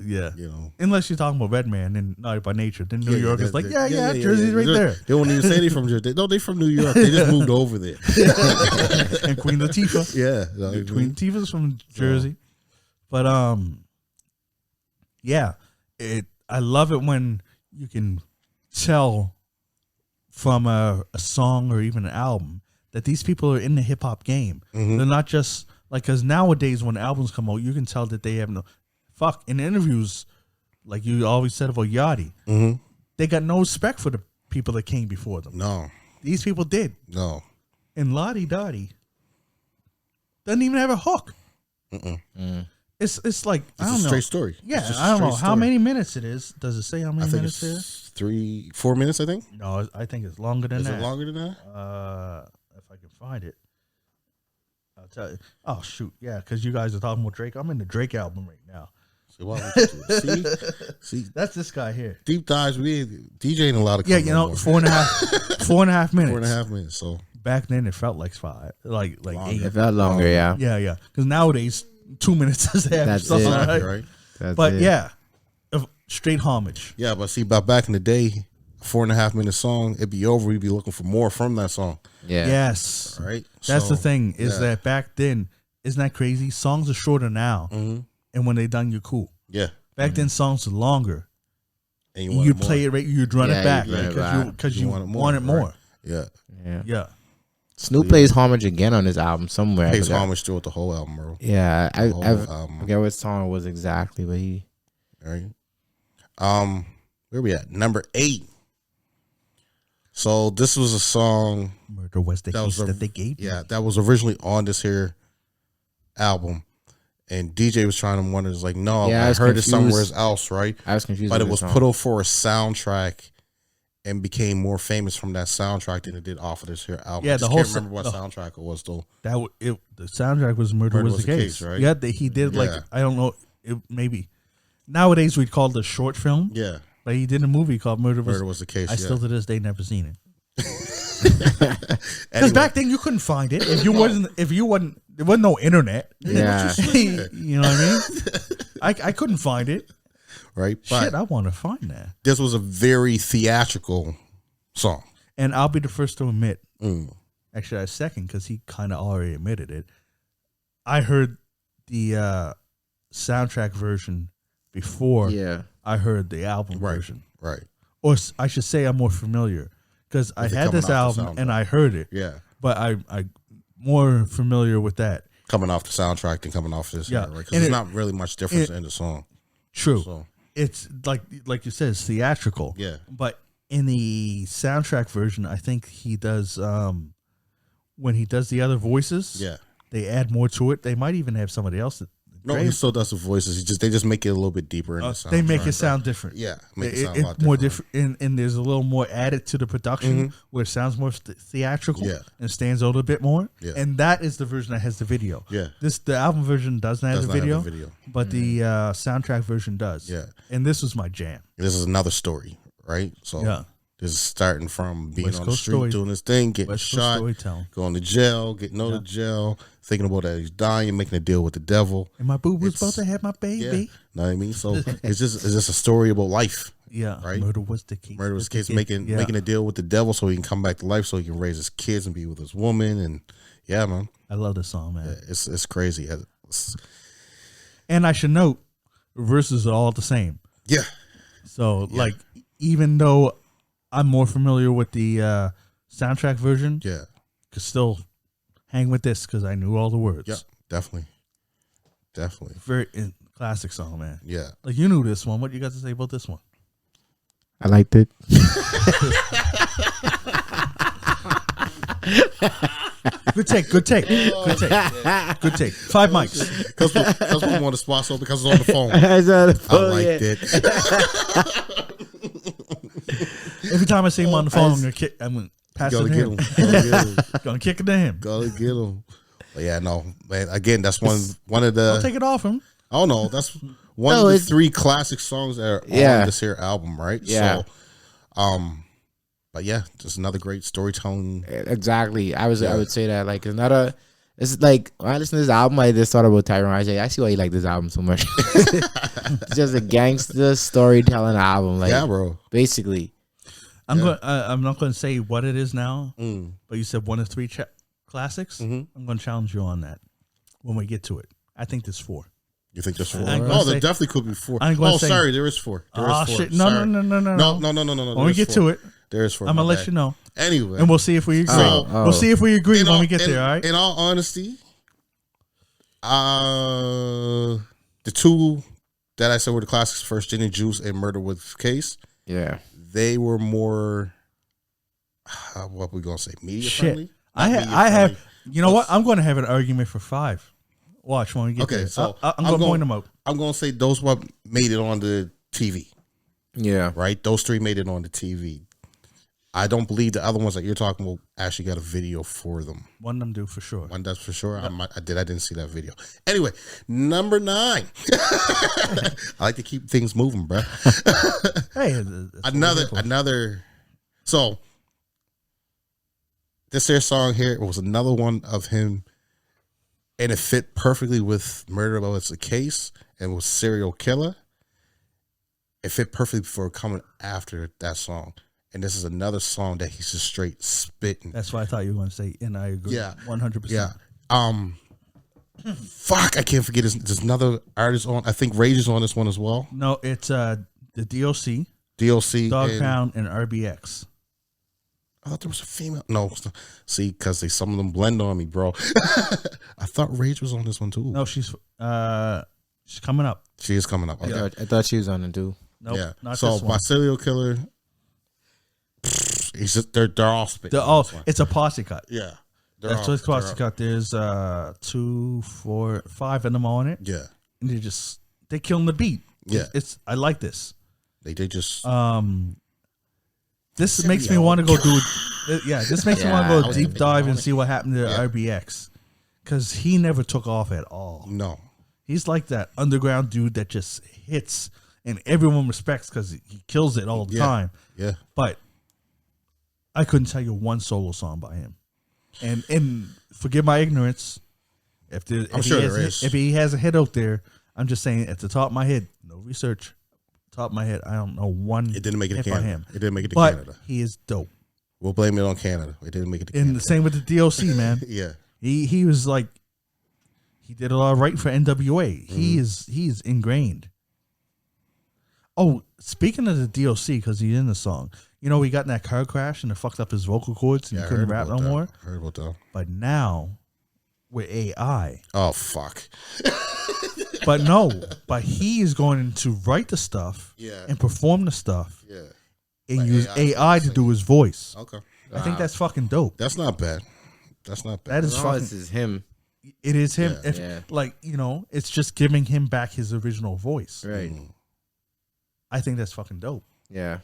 Yeah. you know. Unless you're talking about Redman and Naughty by Nature. Then New York is like, Jersey's right there. They won't even say they from Jersey. No, they from New York. They just moved over there. And Queen Latifah. Yeah. Queen Latifah's from Jersey. But I love it when you can tell from a song or even an album that these people are in the hip hop game. They're not just Like, because nowadays when albums come out, you can tell that they have no fuck in interviews. Like you always said about Yachty, they got no respect for the people that came before them. No, these people did. No, and Lottie Dottie doesn't even have a hook. It's like I don't know. Straight story. Yeah, I don't know how many minutes it is. Does it say how many minutes it is? 3-4 minutes, I think. No, I think it's longer than that. Is it longer than that? If I can find it, I'll tell you. Oh shoot, yeah, because you guys are talking about Drake. I'm in the Drake album right now. See, that's this guy here. Deep dives. We DJing a lot of. Yeah, you know, 4.5 minutes. 4.5 minutes. So back then it felt like 5, like 8. It felt longer, yeah. Yeah. Because nowadays 2 minutes is half. That's something, it. Right. That's but it. Yeah, straight homage. Yeah, but see, back in the day, a 4.5 minute song, it'd be over. We'd be looking for more from that song. Yeah. Yes. Right. That's the thing is that back then, isn't that crazy? Songs are shorter now, and when they done, you're cool. Yeah. Back then, songs were longer. And you'd play it right. You'd run it back because you wanted more. Right? Yeah. Snoop plays homage again on this album somewhere. Plays homage throughout the whole album, bro. Yeah, I forget what song it was exactly, but he. Right. Where we at? Number 8. So this was a song. Murder was the case that they gave. Yeah, that was originally on this here album, and DJ was trying to wonder. It's like, no, I heard it somewhere else, right? I was confused, but it was put up for a soundtrack and became more famous from that soundtrack than it did off of this here album. Yeah, I can't remember what soundtrack it was though. The soundtrack was Murder was the case, right? Yeah, he did like I don't know, maybe nowadays we'd call it a short film. Yeah. But he did a movie called Murder Was the Case. I still to this day never seen it. Because back then you couldn't find it if you wasn't there wasn't no internet. Yeah, you know what I mean. I couldn't find it. Right. Shit, I want to find that. This was a very theatrical song, and I'll be the first to admit. Actually, I second because he kind of already admitted it. I heard the soundtrack version before. Yeah. I heard the album version. Right. Or I should say I'm more familiar because I had this album and I heard it. Yeah. But I'm more familiar with that. Coming off the soundtrack than coming off this. Yeah. Right? Because there's not really much difference in the song. True. So. It's like you said, it's theatrical. Yeah. But in the soundtrack version, I think he does, when he does the other voices, they add more to it. They might even have somebody else that. No, he still does the voices. They just make it a little bit deeper in the sound. They make it sound different. Yeah, make it sound a lot more different. And there's a little more added to the production where it sounds more theatrical and stands out a bit more. Yeah. And that is the version that has the video. Yeah. The album version doesn't have the video, but the soundtrack version does. Yeah. And this was my jam. This is another story, right? So this is starting from being on the street, doing this thing, getting shot, going to jail, getting out of jail, thinking about that he's dying, making a deal with the devil. And my boo was about to have my baby. Yeah, know what I mean? So it's just a story about life. Yeah. Right? Murder was the case. Murder was the case, making a deal with the devil so he can come back to life, so he can raise his kids and be with his woman. And yeah, man. I love this song, man. Yeah, it's crazy. And I should note, verses are all the same. Yeah. So like, even though I'm more familiar with the soundtrack version. Yeah. Could still hang with this because I knew all the words. Yeah, definitely. Very classic song, man. Yeah. Like you knew this one. What you got to say about this one? I liked it. Good take. 5 mics. Because we want to spot so because it's on the phone. I liked it. Every time I see him on the phone, I'm going to pass it to him. Gonna kick it to him. Gotta get him. But yeah, no, man. Again, that's one of the. Don't take it off him. Oh no, that's one of the 3 classic songs that are on this here album, right? Yeah. So, but yeah, just another great storytelling. Exactly. I would say that like another. It's like when I listen to this album, I just thought about Tyrone. I say, I see why you like this album so much. It's just a gangster storytelling album, like bro. Basically, I'm not going to say what it is now, but you said one of 3 classics. I'm going to challenge you on that when we get to it. I think there's 4. You think there's 4? Oh, there definitely could be 4. Sorry, there is 4. Shit! No. When we get to it, there is 4. I'm gonna let you know. Anyway, and we'll see if we agree. We'll see if we agree when we get there. All right. In all honesty, The two that I said were the classics first, Gin and Juice and Murder with Case. Yeah. They were more, what we going to say, media friendly? I have, you know what? I'm going to have an argument for 5. Watch when we get there. So I'm going to point them out. I'm going to say those what made it on the TV. Yeah. Right? Those 3 made it on the TV. I don't believe the other ones that you're talking about actually got a video for them. One of them do for sure. One does for sure. Yep. I didn't see that video. Anyway, number 9. I like to keep things moving, bro. Hey, another. So this here song here was another one of him, and it fit perfectly with Murder Was a Case and with Serial Killer. It fit perfectly for coming after that song. And this is another song that he's just straight spitting. That's why I thought you were going to say, and I agree. Yeah. 100%. Yeah. Fuck, I can't forget. There's another artist on. I think Rage is on this one as well. No, it's the DOC, Dog Pound, and RBX. I thought there was a female. No, see, because some of them blend on me, bro. I thought Rage was on this one too. No, she's coming up. She is coming up. Okay. I thought she was on it too. Nope, yeah. not so this one. my Serial Killer. He's just they're all spitting. It's a posse cut. Yeah, that's what it's posse cut. There's 2, 4, 5 of them on it. Yeah, and they killing the beat. Yeah, I like this. They just this makes me want to go do. Yeah, this makes me want to go deep dive and see what happened to RBX, because he never took off at all. No, he's like that underground dude that just hits and everyone respects because he kills it all the time. Yeah, but I couldn't tell you one solo song by him. And forgive my ignorance. If he has a hit out there, I'm just saying at the top of my head, no research. Top of my head, I don't know one. It didn't make it to Canada. Him. It didn't make it to but Canada. He is dope. We'll blame it on Canada. It didn't make it to Canada. And the same with the DOC, man. Yeah. He was like, he did a lot of writing for NWA. Mm-hmm. He is ingrained. Oh, speaking of the DOC, because he's in the song, you know, he got in that car crash and it fucked up his vocal cords and he couldn't rap no more. I heard about that. But now, with AI. Oh, fuck. But he is going to write the stuff and perform the stuff and use AI to do his voice. Okay. I think that's fucking dope. That's not bad. That is fucking. This is him. It is him. Like, you know, it's just giving him back his original voice. Right. I think that's fucking dope. Yeah.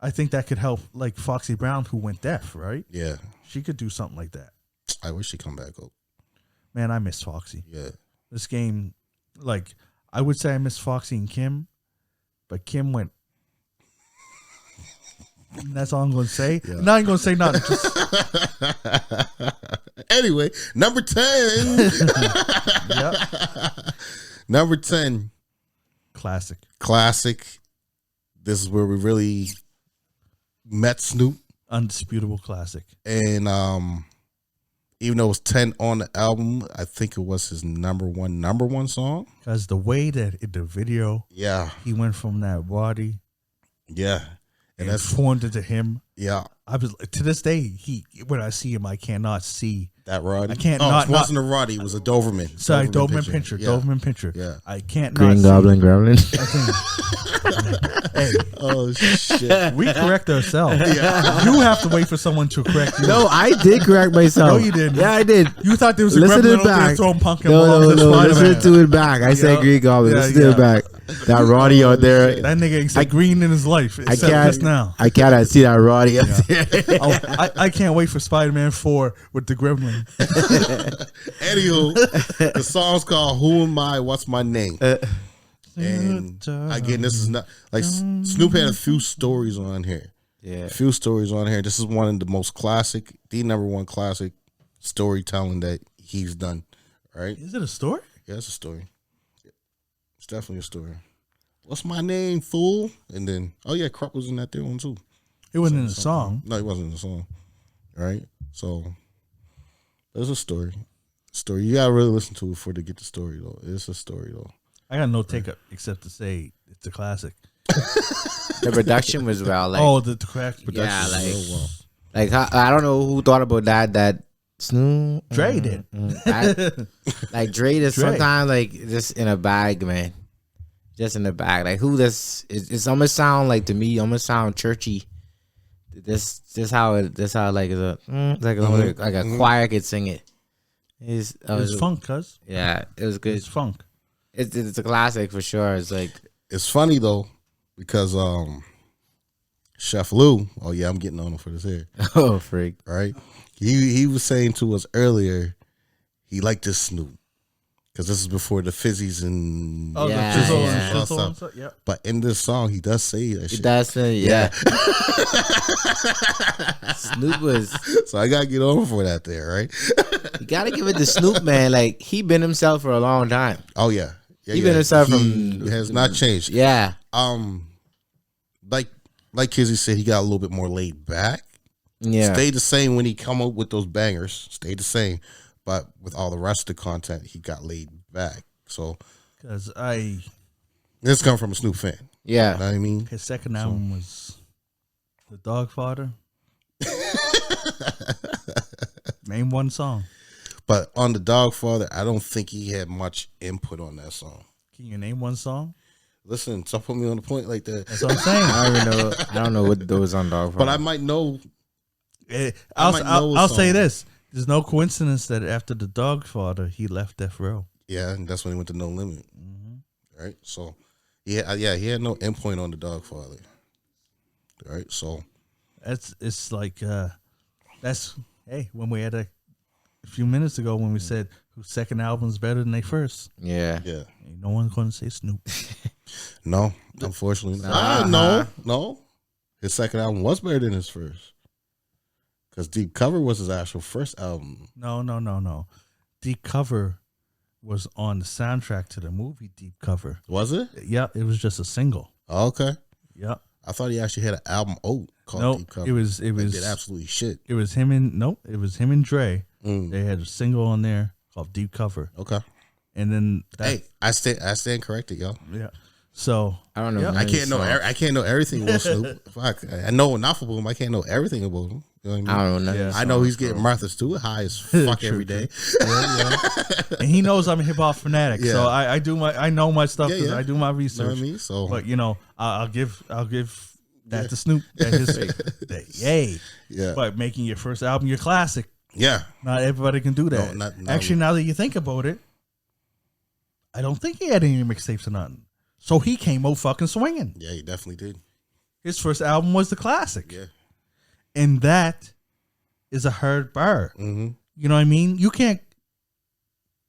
I think that could help, like Foxy Brown, who went deaf, right? Yeah. She could do something like that. I wish she'd come back up. Man, I miss Foxy. Yeah. This game, like, I would say I miss Foxy and Kim, but Kim went. That's all I'm going to say. Yeah. Not even going to say nothing. Anyway, number 10. Yep. Number 10. Classic. This is where we really met Snoop. Undisputable classic. And even though it was 10 on the album, I think it was his number one song. Because the way that in the video, he went from that body, and that's formed into him. Yeah, I was to this day. When I see him, I cannot see that Roddy. I can't. It wasn't a Roddy. It was a Doberman. Sorry, Doberman Pinscher. Yeah. Doberman Pinscher. Yeah, I can't. Green Goblin Gremlin. Hey, oh shit! We correct ourselves. Yeah. You have to wait for someone to correct you. No, I did correct myself. No, you didn't. Yeah, I did. You thought there was a gremlin out there throwing pumpkin bombs. No. Listen to it back. I said Green Goblin. Listen to it back. That Roddy out there. That nigga ain't said green in his life. I can't. Just now. I cannot see that Roddy up there. I can't wait for Spider-Man 4 with the gremlin. Anywho, the song's called "Who Am I? What's My Name?" And again, this is not like Snoop had a few stories on here. Yeah, a few stories on here. This is one of the most classic, the number one classic storytelling that he's done. Right? Is it a story? Yeah, it's a story. It's definitely a story. What's my name, fool? And then, Krupp was in that there one too. It wasn't in the song. No, he wasn't in the song. Right? So there's a story. You gotta really listen to it before to get the story though. It's a story though. I got no take up except to say it's a classic. The production was well. Like, the crack production. Yeah, like I don't know who thought about that Snoop. Dre did. Like Dre is Dre. sometimes like just in a bag, man. Just in a bag. Like who this? It's almost sound like to me. Almost sound churchy. This how like a choir could sing it. It's funk, cuz. Yeah, it was good. It's funk. It's a classic for sure. It's like It's funny though because Chef Lou. Oh yeah, I'm getting on him for this here. oh freak. Right? He was saying to us earlier he liked this Snoop because this is before the fizzies and Oh, Yeah, the chisel yeah. and Stuff. shizzle and stuff. Yeah. But in this song, he does say that It shit. does say, yeah. Snoop was. So I gotta get on for that there, right? You gotta give it to Snoop, man. Like he been himself for a long time. Oh yeah, He been himself He from- has not changed. Yeah. Like Kizzy said, he got a little bit more laid back. Yeah. Stayed the same when he come up with those bangers. Stayed the same, but with all the rest of the content, he got laid back. So Because this come from a Snoop fan. Yeah. You know what I mean? his second album was The Dogfather. Name one song. But on the Dogfather, I don't think he had much input on that song. Can you name one song? Listen, stop putting me on the point like that. That's what I'm saying. I don't even know. I don't know what those on dog. But I might know. I'll say song. this. There's no coincidence that after The Dogfather, he left Death Row. Yeah, and that's when he went to No Limit. Mm-hmm. Right? So, he had no endpoint on the Dogfather. Right? So, It's like that's when we had a few minutes ago when we said whose second album is better than their first. Yeah. yeah. Ain't no one's going to say Snoop. No, unfortunately Uh-huh. not. No. His second album was better than his first. Because Deep Cover was his actual first album. No. Deep Cover was on the soundtrack to the movie Deep Cover. Was it? Yeah, it was just a single. Okay. Yeah. I thought he actually had an album called No, Deep Cover. it was That did absolutely shit. it was him and Dre. Mm. They had a single on there called Deep Cover. Okay. And then Hey, I stand corrected, y'all. yeah. So I don't know. Yeah. none I of can't these know. songs. I can't know everything about Snoop. Fuck, I know enough about him. I can't know everything about him. You know what I mean? I don't know. none of Yeah. these I know songs, he's getting bro. Martha Stewart high as fuck True, every day. yeah. And he knows I'm a hip hop fanatic. Yeah. So I know my stuff Yeah, because yeah. I do my You know research. what I mean? So, But I'll give that to Snoop. Yay. yeah, But making your first album your classic. yeah. Not everybody can do that. No, not- Actually, now that you think about it, I don't think he had any mixtapes or nothing. So he came out fucking swinging. Yeah, he definitely did. His first album was the classic. Yeah. And that is a hard bar. Mm-hmm. You know what I mean? You can't.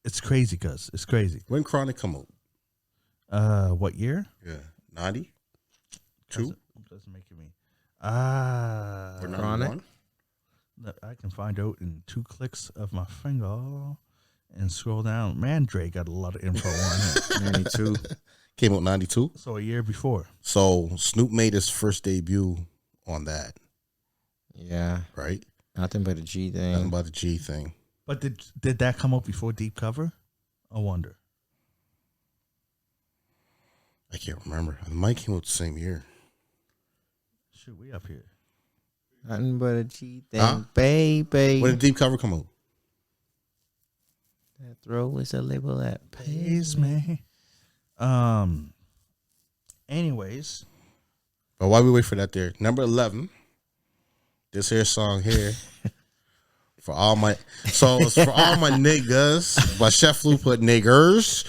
It's crazy, cuz. It's crazy. When Chronic come out? What year? Yeah, 90? Two Doesn't make it me. or 91? I can find out in 2 clicks of my finger and scroll down. Man, Dre got a lot of info on him. 92. Came out 92. So a year before. So Snoop made his first debut on that, Yeah. right? Nothing but a G Nothing thing. about the G thing. But did that come out before Deep Cover? I wonder. I can't remember. It might came out the same year. Shoot, we up here. Nothing but a G thing, Huh? baby. When did Deep Cover come out? That throw is a label that Pays pays me. me. Anyways, But while we wait for that there, number 11, this here song here, for all my, so it's for all my niggas, but Chef Lou put niggers.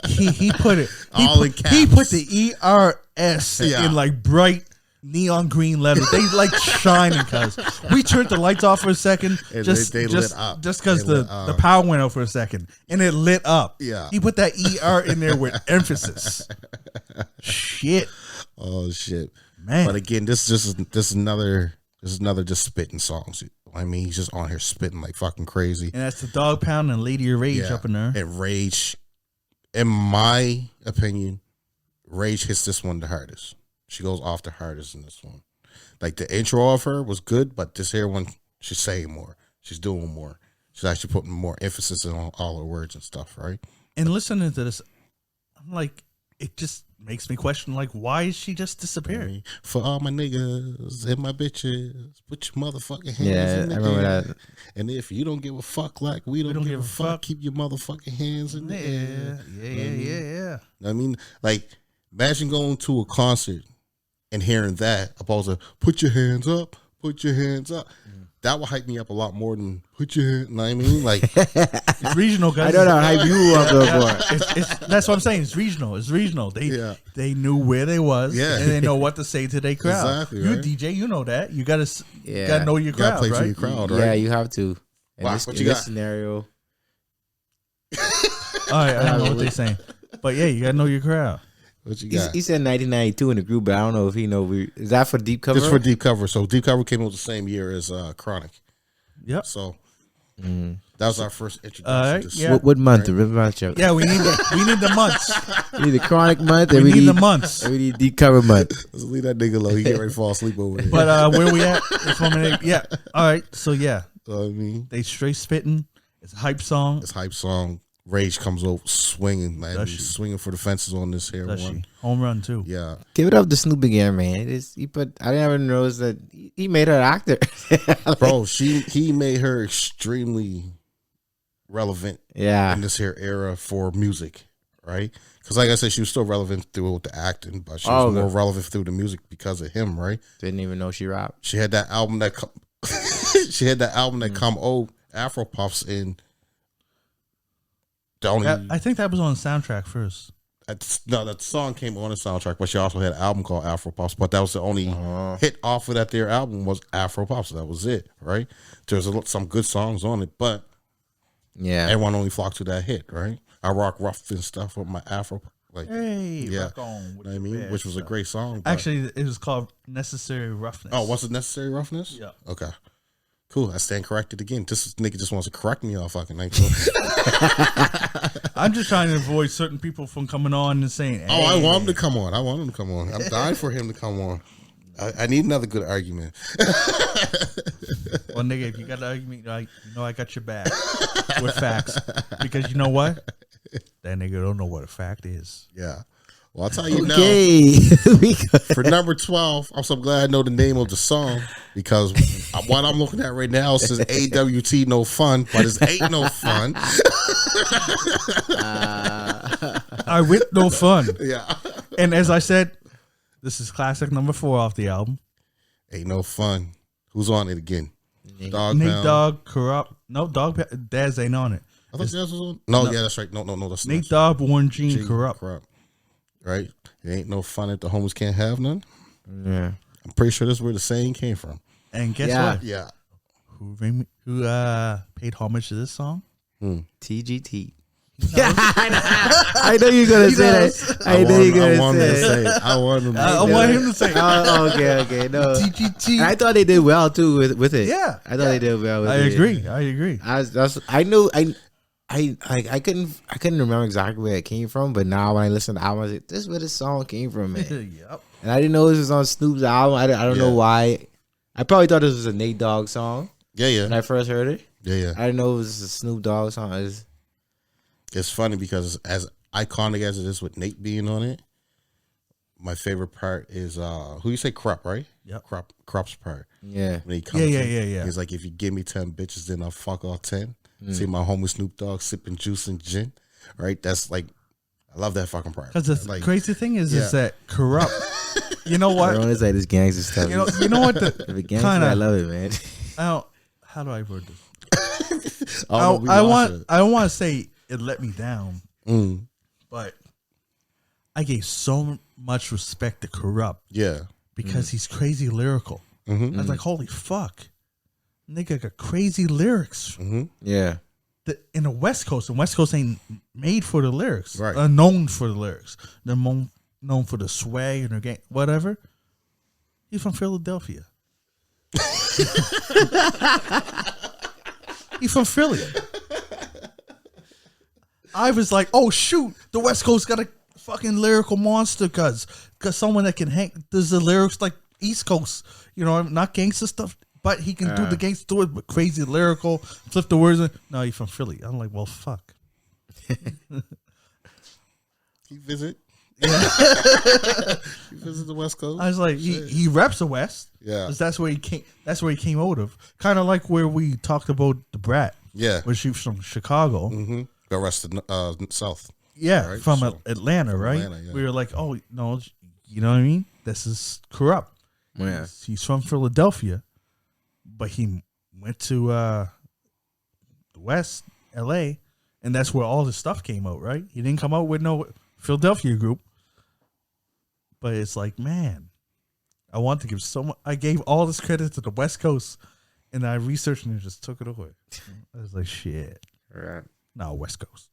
he put it. All in caps. He put the ERS Yeah. in like bright neon green letters. They like shining, cuz we turned the lights off for a second, And just they just lit up. just because They the lit up. the power went out for a second, and it lit up. Yeah. he put that ER in there with emphasis. Shit, Oh shit, man. But again, this is another just spitting songs. I mean, he's just on here spitting like fucking crazy. And that's the Dog Pound and Lady of Rage up in there. And Rage, in my opinion, Rage hits this one the hardest. She goes off the hardest in this one. Like the intro of her was good, but this here one, she's saying more. She's doing more. She's actually putting more emphasis on all her words and stuff, right? And listening to this, I'm like, it just makes me question, like, why is she just disappearing? For all my niggas and my bitches, put your motherfucking hands Yeah, in the I remember air. that. And if you don't give a fuck like we don't give a fuck, keep your motherfucking hands in the air. Yeah. I mean, like, imagine going to a concert and hearing that, opposed to put your hands up, put your hands up. That will hype me up a lot more than put your hand. You know what I mean? Like, It's regional, guys. I don't know how hype you up before. That's what I'm saying. It's regional. They knew where they was, and they know what to say to their crowd. Exactly, You right? DJ, you know that. You gotta Yeah. know your crowd, play to right? your crowd, right? Yeah, you have to. In Wow, this, what in you this got? scenario, All right, I don't know what they're saying, but yeah, you gotta know your crowd. What you he got? said 1992 in the group, but I don't know if he know. Is that for deep cover? Just for deep cover. So deep cover came out the same year as Chronic. Yep. So that was our first introduction. All right, to yeah. What month? Right? Month? Yeah, we need the months. We need the chronic month. We and need the months. And we need deep cover month. Let's leave that nigga alone. He get ready to fall asleep over here. But where we at? This woman, yeah. All right. So yeah, I mean, they straight spitting. It's a hype song. this hype song, Rage comes over swinging, man. Does He's she? swinging for the fences on this here Does one. she? Home run too. Yeah. Give it up to Snoop again, man. I didn't even notice that he made her an actor. Bro, he made her extremely relevant Yeah. in this here era for music, right? Because like I said, she was still relevant through the acting, but she was more relevant through the music because of him, right? Didn't even know she rapped. She had that album that come Afro Puffs in. The only I think that was on the soundtrack first. that song came on the soundtrack, but she also had an album called Afro Puffs. But that was the only hit off of that their album was Afro Puffs. That was it, right? There's some good songs on it, but Yeah. everyone only flocked to that hit, right? I rock rough and stuff with my Afro, like Hey, yeah, rock on with I your mean, bad which was a stuff. great song. But, Actually, it was called Necessary Roughness. oh, was it Necessary Roughness? Yeah. Okay. Cool. I stand corrected again. This nigga just wants to correct me all fucking night. I'm just trying to avoid certain people from coming on and saying, Oh, I want him to come on. I'm dying for him to come on. I need another good argument. Well, nigga, if you got an argument, I got your back with facts. Because you know what? That nigga don't know what a fact is. Yeah. Well, I'll tell you Okay. now. For number 12, I'm so glad I know the name of the song because what I'm looking at right now says AWT no fun, but it's ain't no fun. I with no fun. Yeah. And as I said, this is classic number 4 off the album. Ain't no fun. Who's on it again? Dog Nate Pound. Dogg, Corrupt. No, Daz ain't on it. I thought Daz was on. No, yeah, that's right. No, that's Nate not. Dogg, Warren G, Corrupt. Right? It ain't no fun if the homies can't have none. Yeah. I'm pretty sure that's where the saying came from. And guess Yeah. what? Yeah. Who paid homage to this song? TGT. I know you're gonna say that. I know you're I gonna want him to say say it. it. I want him to I want him to say, Oh, okay. No. TGT. And I thought they did well too with it. Yeah. I thought they did well with I it. agree. I couldn't remember exactly where it came from, but now when I listen to the album, I was like, this is where the song came from, man. Yep. And I didn't know this was on Snoop's album. I don't know why. I probably thought this was a Nate Dogg song Yeah. when I first heard it. Yeah. I didn't know it was a Snoop Dogg song. It's funny because as iconic as it is with Nate being on it, my favorite part is who you say Crop, right? Yep. Crop's part. Yeah. When he comes Yeah. He's like, if you give me 10 bitches, then I'll fuck all 10. See my homie Snoop Dogg sipping juice and gin. Right? That's like, I love that fucking part. Because the like, crazy thing is that Corrupt. You know I what? want to say this gangster stuff. You know what? If it gangster, Kinda- I love it, man. How do I word this? oh, no, we I lost it. don't want to say it let me down, Mm, but I gave so much respect to Corrupt yeah. because he's crazy lyrical. Mm-hmm. I was like, holy fuck, nigga got crazy lyrics. Mm-hmm. Yeah. In the West Coast, and West Coast ain't made for the lyrics. Right. Known for the lyrics. They're known for the swag and their game, whatever. He's from Philadelphia. He's from Philly. I was like, oh shoot, the West Coast got a fucking lyrical monster, cause someone that can hang. There's the lyrics like East Coast, not gangster stuff, but he can do the gangster words, but crazy lyrical, flip the words. No, he's from Philly. I'm like, well, fuck. He visit. He visits the West Coast. I was like, he reps the West. Yeah. 'Cause that's where he came. That's where he came out of. Kind of like where we talked about the Brat. Yeah. Where she's from Chicago. Mm-hmm. The rest of South. Yeah, Right, from so- Atlanta, right? Atlanta, yeah. We were like, oh no, you know what I mean? This is corrupt. Yeah. He's from Philadelphia, but he went to the West, L.A., and that's where all this stuff came out, right? He didn't come out with no Philadelphia group, but it's like, man, I want to give so much. I gave all this credit to the West Coast, and I researched and just took it away. I was like, shit, Right. no, West Coast.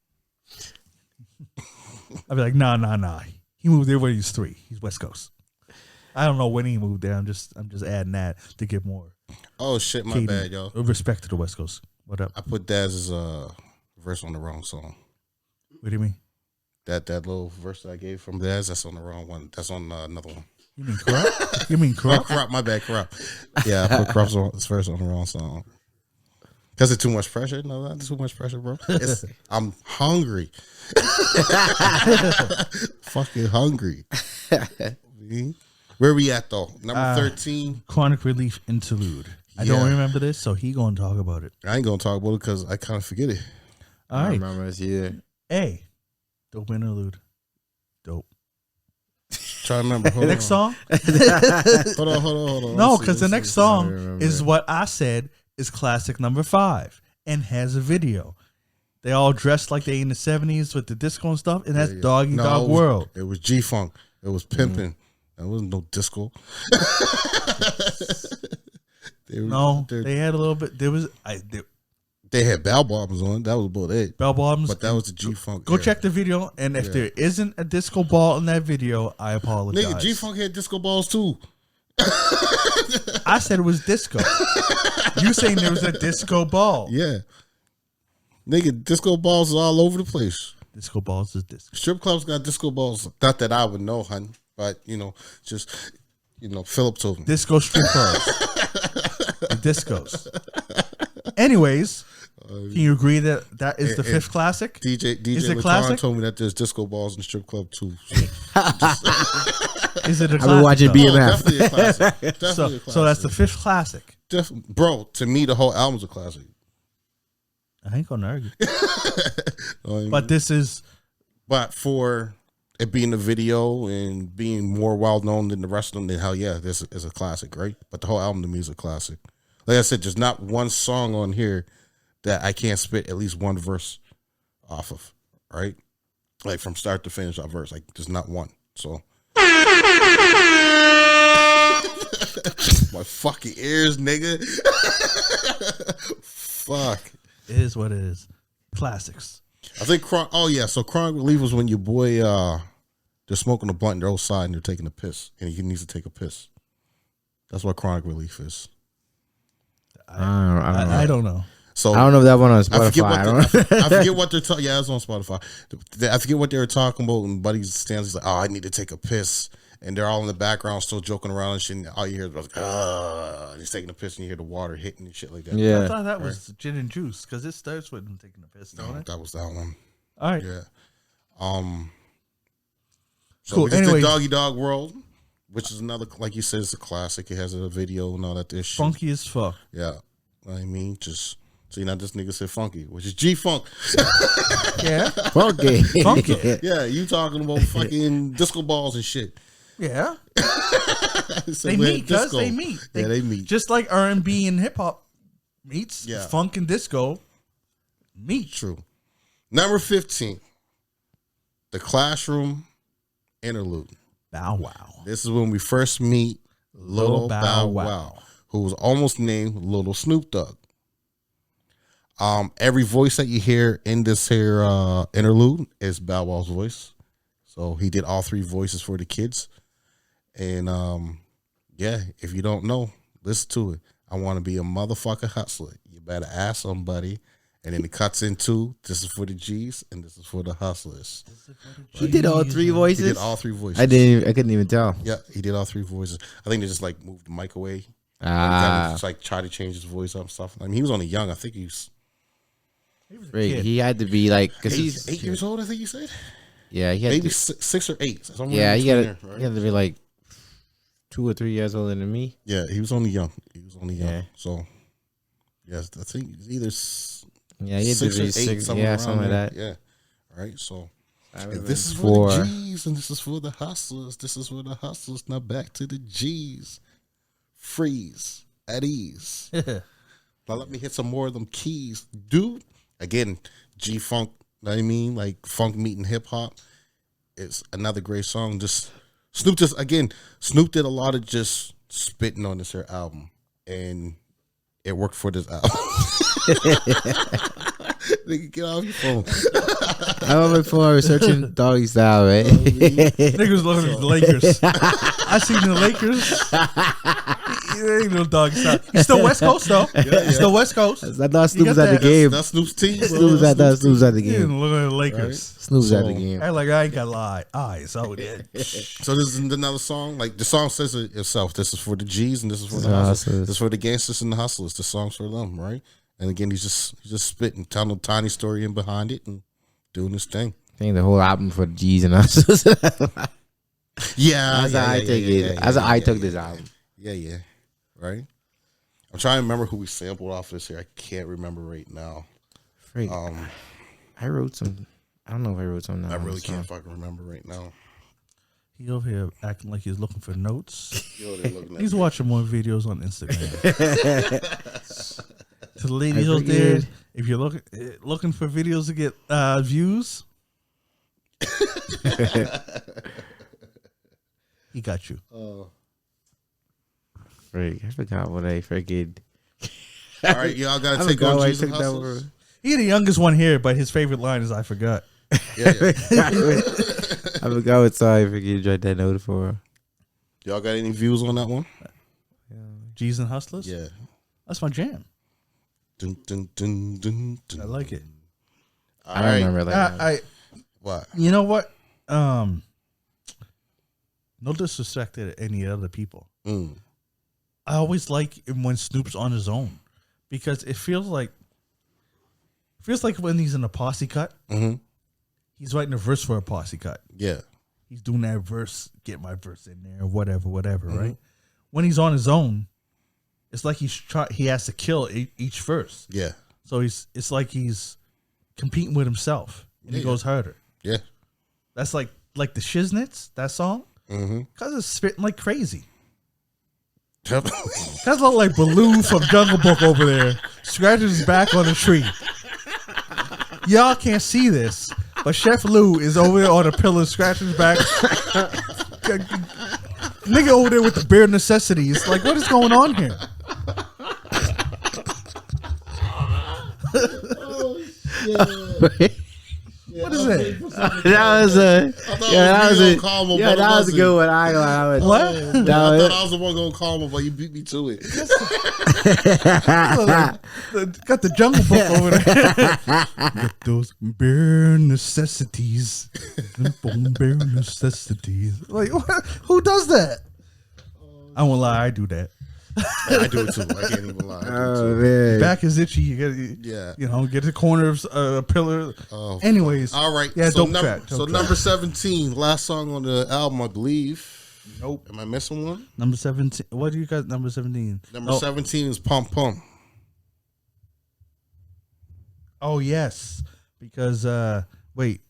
I'd be like, nah. He moved there when he was 3. He's West Coast. I don't know when he moved there. I'm just adding that to get more. Oh shit, my bad, yo. Respect to the West Coast. What up? I put Daz's verse on the wrong song. What do you mean? That little verse that I gave from Daz, that's on the wrong one. That's on another one. You mean corrupt? You mean Oh, corrupt? Corrupt, my bad, Corrupt. Yeah, I put Corrupt's verse on the wrong song. Because it's too much pressure? No, not too much pressure, bro. I'm hungry. Fucking hungry. Where we at, though? Number 13. Chronic Relief Interlude. I don't remember this, so he gonna talk about it. I ain't going to talk about it because I kind of forget it. All I right. remember this either. A. Dope Interlude. Dope. Try to remember. Hold Next on. song? Hold on. No, Let's see, because the let's next see. song remember is it. what I said is classic number 5 and has a video. They all dressed like they in the 70s with the disco and stuff, and that's Doggy No, Dog it was- World. It was G-Funk. It was pimping. There wasn't no disco. They had a little bit. There was They had bell bottoms on. That was about it. bell bottoms. But that was the G-Funk. Go era. check the video, and if there isn't a disco ball in that video, I apologize. Nigga, G-Funk had disco balls too. I said it was disco. You saying there was a disco ball? Yeah. Nigga, disco balls is all over the place. Disco balls is disco. Strip clubs got disco balls. Not that I would know, hun. But, Philip told me. Disco strip clubs. The discos. Anyways, can you agree that is the fifth classic? DJ Is it Lacan classic? told me that there's disco balls in strip club too. Is it a I've been classic? watching though? BMF. Definitely a classic. Definitely a classic. So that's the fifth classic. Bro, to me, the whole album's a classic. I ain't gonna argue. But But this is for it being a video and being more well known than the rest of them, then hell yeah, this is a classic, right? But the whole album to me is a classic. Like I said, there's not one song on here that I can't spit at least one verse off of, right? Like from start to finish, a verse. Like there's not one. So my fucking ears, nigga. Fuck. it is what it is. Classics. I think so Chronic Relief was when your boy they're smoking a blunt and they're outside and they're taking a piss and he needs to take a piss. That's what Chronic Relief is. I don't know. So I don't know if that one on I Spotify. forget what they're talking. Yeah, it's on Spotify. I forget what they were talking about. And Buddy stands, he's like, "Oh, I need to take a piss," and they're all in the background still joking around and shit. And all you hear is like, and he's taking a piss, and you hear the water hitting and shit like that. I Yeah. thought that was gin and juice because it starts with him taking a piss, don't No, it? that was that one. All right. Yeah. So Cool. we just Anyways. did Doggy Dog World, which is another, like you said, it's a classic. It has a video and all that. This shit. Funky as fuck. Yeah. I mean, just so you know, this nigga said funky, which is G-Funk. Yeah. Funky. Funky. Yeah, you talking about fucking disco balls and shit. Yeah. So They we had meet, cuz disco. they meet. Yeah, they meet. Just like R&B and hip hop meets, Yeah. funk and disco meet. True. Number 15, the Classroom Interlude. Bow wow. This is when we first meet Little Bow Wow, who was almost named Little Snoop Dogg. Every voice that you hear in this here interlude is Bow Wow's voice. So he did all 3 voices for the kids. And yeah, if you don't know, listen to it. I want to be a motherfucking hustler. You better ask somebody. And then it cuts into this is for the G's and this is for the hustlers. He did all 3 He voices. did all 3 voices. I couldn't even tell. Yeah, he did all 3 voices. I think they just like moved the mic away. Ah, Just like try to change his voice up and stuff. I mean, he was only young. I think he was right. He had to be like, because 8 he's 8 years old. I think you said. Yeah, he had maybe to, 6 or 8. yeah, he had, right? he had to be like 2 or 3 years older than me. Yeah, he was only young. Yeah. So, yes, I think it's either Yeah, he had to 6 or be 8, 6. Yeah, something like there. that. Yeah. All right. So, I if this is for the G's and this is for the hustlers, this is for the hustlers. Now back to the G's. Freeze at ease. Now let me hit some more of them keys, dude. Again, G Funk. Know what I mean, like funk meeting hip hop. It's another great song. Snoop did a lot of just spitting on this here album, and it worked for this album. Nigga, get off your phone. I remember before I was searching Doggystyle, right? Niggas was looking at the Lakers. I seen the Lakers. He ain't no Doggystyle. He's still West Coast though. He's still West Coast. I thought Snoop was at the game. That's Snoop's team. Snoop's at the He game. ain't looking at the Lakers. Right. Snoop's at the game. I ain't got eyes. So it. So this is another song. Like the song says it itself. This is for the G's and this is for the hustlers. This is for the gangsters and the hustlers. The song's for them, right? And again, he's just spitting, telling a tiny story in behind it and doing his thing. I think the whole album for the G's and us. Yeah, That's how I take it. That's how I took this album. Yeah. Right? I'm trying to remember who we sampled off this here. I can't remember right now. Freak. I wrote some. I don't know if I wrote some. I really can't fucking remember right now. He over here acting like he's looking for notes. Yo, they're looking at He's me. watching more videos on Instagram. To the ladies out there, if you're looking for videos to get views, he got you. Freak. I forgot what I freaking. All right, y'all got to take on G's and that hustlers. He's the youngest one here, but his favorite line is "I forgot." Yeah. I forgot what song I freaking tried that note for. Y'all got any views on that one? G's and Hustlers. Yeah. That's my jam. Dun, dun, dun, dun, dun. I like it. All I right. remember that. What? You know what? No disrespect to any other people. I always like when Snoop's on his own because it feels like when he's in a posse cut, he's writing a verse for a posse cut. Yeah. He's doing that verse, get my verse in there, whatever, right? When he's on his own, it's like he has to kill each verse. Yeah. So it's like he's competing with himself, and he goes harder. Yeah. That's like the Shiznits, that song, because it's spitting like crazy. That's look like Baloo from Jungle Book over there, scratching his back on a tree. Y'all can't see this, but Chef Lou is over there on a pillow, scratching his back. Nigga over there with the bare necessities. Like, what is going on here? What is it? That was a. That was a good one. I What? I thought I was the one going to call him, but you beat me to it. Got the Jungle Book over there. Get those bare necessities. Bare necessities. Like, what? Who does that? I won't lie, I do that. I do it too. I can't even lie. man. Back is itchy. You get, get the corner of a pillar. Oh, anyways, all right. Yeah, so dope track. number 17, last song on the album, I believe. Nope. Am I missing one? Number 17. What do you got? Number 17. Number 17 is Pump Pump. Oh yes, because wait,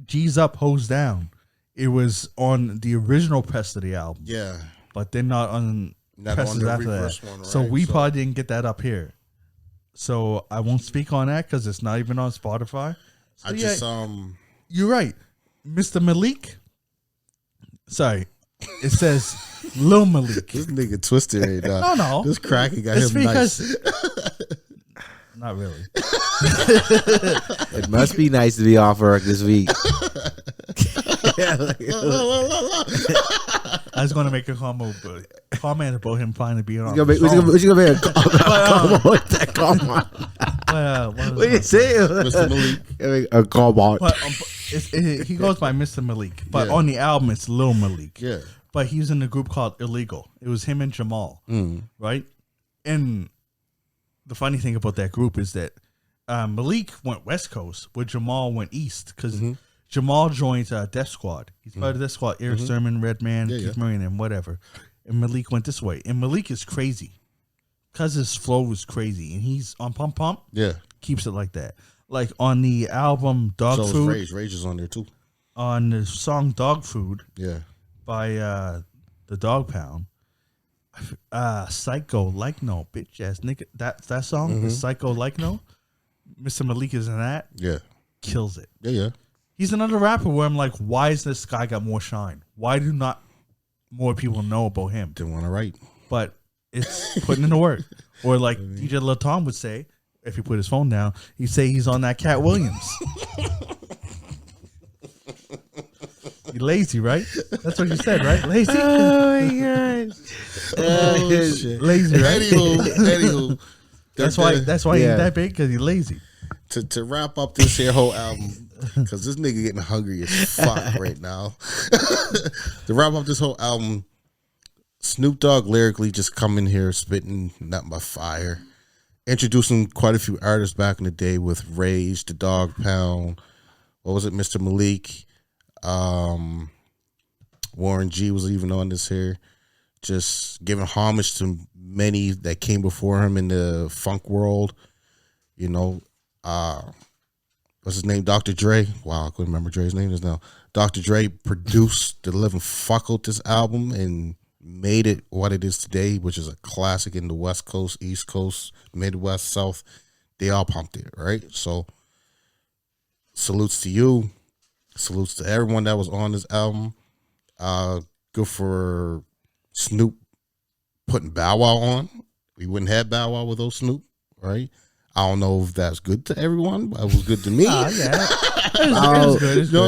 G's Up, Hoes Down. It was on the original press of the album. Yeah. But then not on presses the after that. one, right? So we probably didn't get that up here. So I won't speak on that because it's not even on Spotify. So you're right, Mr. Malik. Sorry, it says Lil Malik. This nigga twisted right now. No. This cracking got It's him nice. Not really. It must be nice to be off work this week. I was going to make a comment about him finally being on. What you gonna make a comment with that comment? What you say? Mr. Malik. A comment. But, he goes by Mr. Malik, but on the album it's Lil Malik. Yeah. But he was in a group called Illegal. It was him and Jamal, right? And the funny thing about that group is that Malik went West Coast, where Jamal went East, because Jamal joined Death Squad. He's part of Death Squad. Eric Sermon, Redman, Keith Murray, and whatever. And Malik went this way. And Malik is crazy. Because his flow is crazy. And he's on Pump Pump. Yeah. Keeps it like that. Like on the album Dog Food. Rage is on there too. On the song Dog Food. Yeah. By the Dog Pound. Psycho Like No, bitch ass nigga. That song, the Psycho Like No. Mr. Malik is in that. Yeah. Kills it. Yeah. He's another rapper where I'm like, why is this guy got more shine? Why do not more people know about him? Didn't want to write. But it's putting in the work. Or like DJ Lil Tom would say, if he put his phone down, he'd say he's on that Cat Williams. You lazy, right? That's what you said, right? Lazy? Oh my god. Shit. Lazy, right? Anywho. That's why he ain't that big, because he's lazy. To wrap up this here whole album, because this nigga getting hungry as fuck right now. To wrap up this whole album, Snoop Dogg lyrically just come in here spitting nothing but fire. Introducing quite a few artists back in the day with Rage, the Dog Pound, what was it, Mr. Malik, Warren G was even on this here. Just giving homage to many that came before him in the funk world. You know, what's his name? Dr. Dre. Wow, I couldn't remember Dre's name just now. Dr. Dre produced the living fuck out this album and made it what it is today, which is a classic in the West Coast, East Coast, Midwest, South. They all pumped it, right? So, salutes to you. Salutes to everyone that was on this album. Good for Snoop putting Bow Wow on. We wouldn't have Bow Wow without Snoop, right? I don't know if that's good to everyone, but it was good to me. Yeah.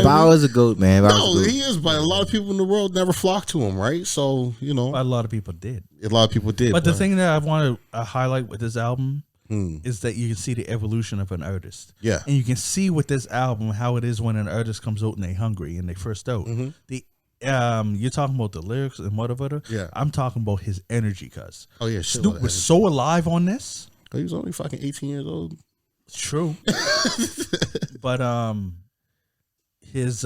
Bow is a goat, man. No, he is, but a lot of people in the world never flock to him, right? So, you know. A lot of people did. A lot of people did. But the thing that I want to highlight with this album is that you can see the evolution of an artist. Yeah. And you can see with this album how it is when an artist comes out and they hungry and they first out. You're talking about the lyrics and whatever. Yeah. I'm talking about his energy, cuz. Oh, yeah. Shit, Snoop was so alive on this. Oh, he was only fucking 18 years old. It's true. But his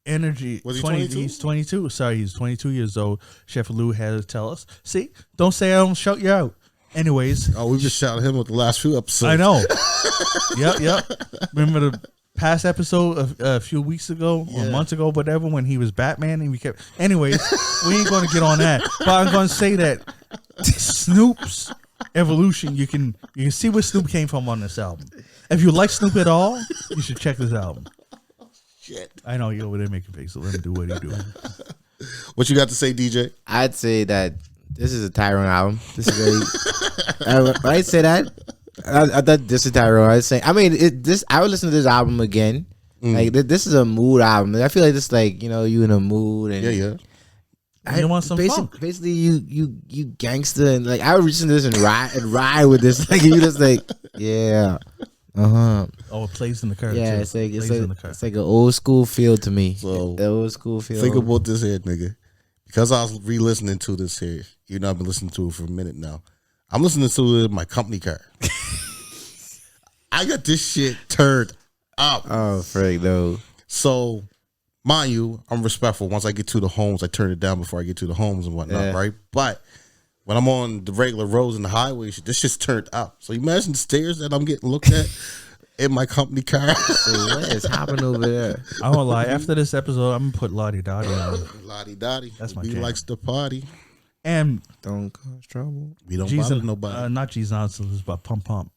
energy. Was he 22? He's 22. Sorry, he's 22 years old. Chef Lou had to tell us. See, don't say I don't shout you out. Anyways. Oh, we just shouted him with the last few episodes. I know. Yep. Remember the past episode a few weeks ago or months ago, whatever, when he was Batman and we kept. Anyways, we ain't going to get on that. But I'm going to say that Snoop's evolution, you can see where Snoop came from on this album. If you like Snoop at all, you should check this album. Shit. I know you're over there making faces, so let him do what he do. What you got to say, DJ? I'd say that this is a Tyrone album. This is very. I'd say that. I thought this is Tyrone. I would listen to this album again. Like this is a mood album. I feel like this, like, you know, you in a mood and Yeah. You want some funk. Basically, you gangster, and like I would listen to this and ride with this. Like you just like, yeah, Oh, it plays in the car. yeah. Too. It's like an old school feel to me. So, the old school feel. Think about this here, nigga. Because I was re-listening to this here. You know, I've been listening to it for a minute now. I'm listening to it in my company car. I got this shit turned up. Oh, freak, no. So, mind you, I'm respectful. Once I get to the homes, I turn it down before I get to the homes and whatnot, right? But when I'm on the regular roads and the highway, this shit's turned up. So imagine the stairs that I'm getting looked at in my company car. So what is happening over there? I won't lie. After this episode, I'm gonna put Lottie Dottie on. Lottie Dottie. That's my He jam. likes to party. And Don't cause trouble. We don't bother nobody. Not G's Nonsense, but Pump Pump.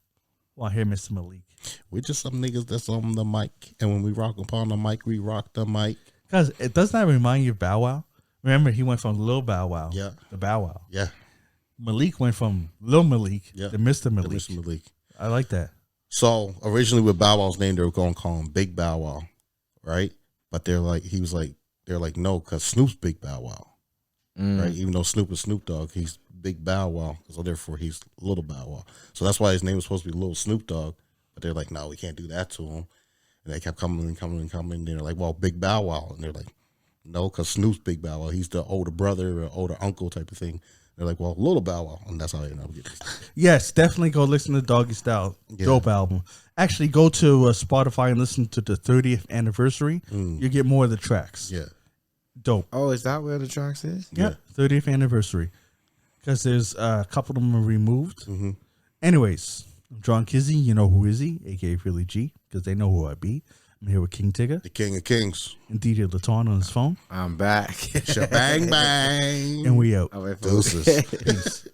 Well, here, Mr. Malik. We're just some niggas that's on the mic. And when we rock upon the mic, we rock the mic. Because it does not remind you of Bow Wow. Remember, he went from Lil Bow Wow Yeah. to Bow Wow. Yeah. Malik went from Lil Malik Yeah. to Mr. Malik. Mr. Malik. I like that. So originally with Bow Wow's name, they were going to call him Big Bow Wow, right? But they're like, no, because Snoop's Big Bow Wow, right? Even though Snoop is Snoop Dogg, he's Big Bow Wow, so therefore he's Little Bow Wow. So that's why his name was supposed to be Little Snoop Dogg. But they're like, no, we can't do that to him. And they kept coming. And they're like, well, Big Bow Wow. And they're like, no, because Snoop's Big Bow Wow. He's the older brother or older uncle type of thing. They're like, well, Little Bow Wow, and that's how I ended up getting it. Yes, definitely go listen to Doggystyle. Yeah. Dope album. Actually, go to Spotify and listen to the 30th anniversary. You get more of the tracks. Yeah. Dope. Oh, is that where the tracks is? Yeah, 30th anniversary. Because there's a couple of them are removed. Anyways, I'm John Kizzy. You know who is he? A.K.A. Philly G. Because they know who I be. I'm here with King Tigger. The King of Kings. And DJ Laton on his phone. I'm back. Shabang bang. And we out. All right, Deuces. Peace.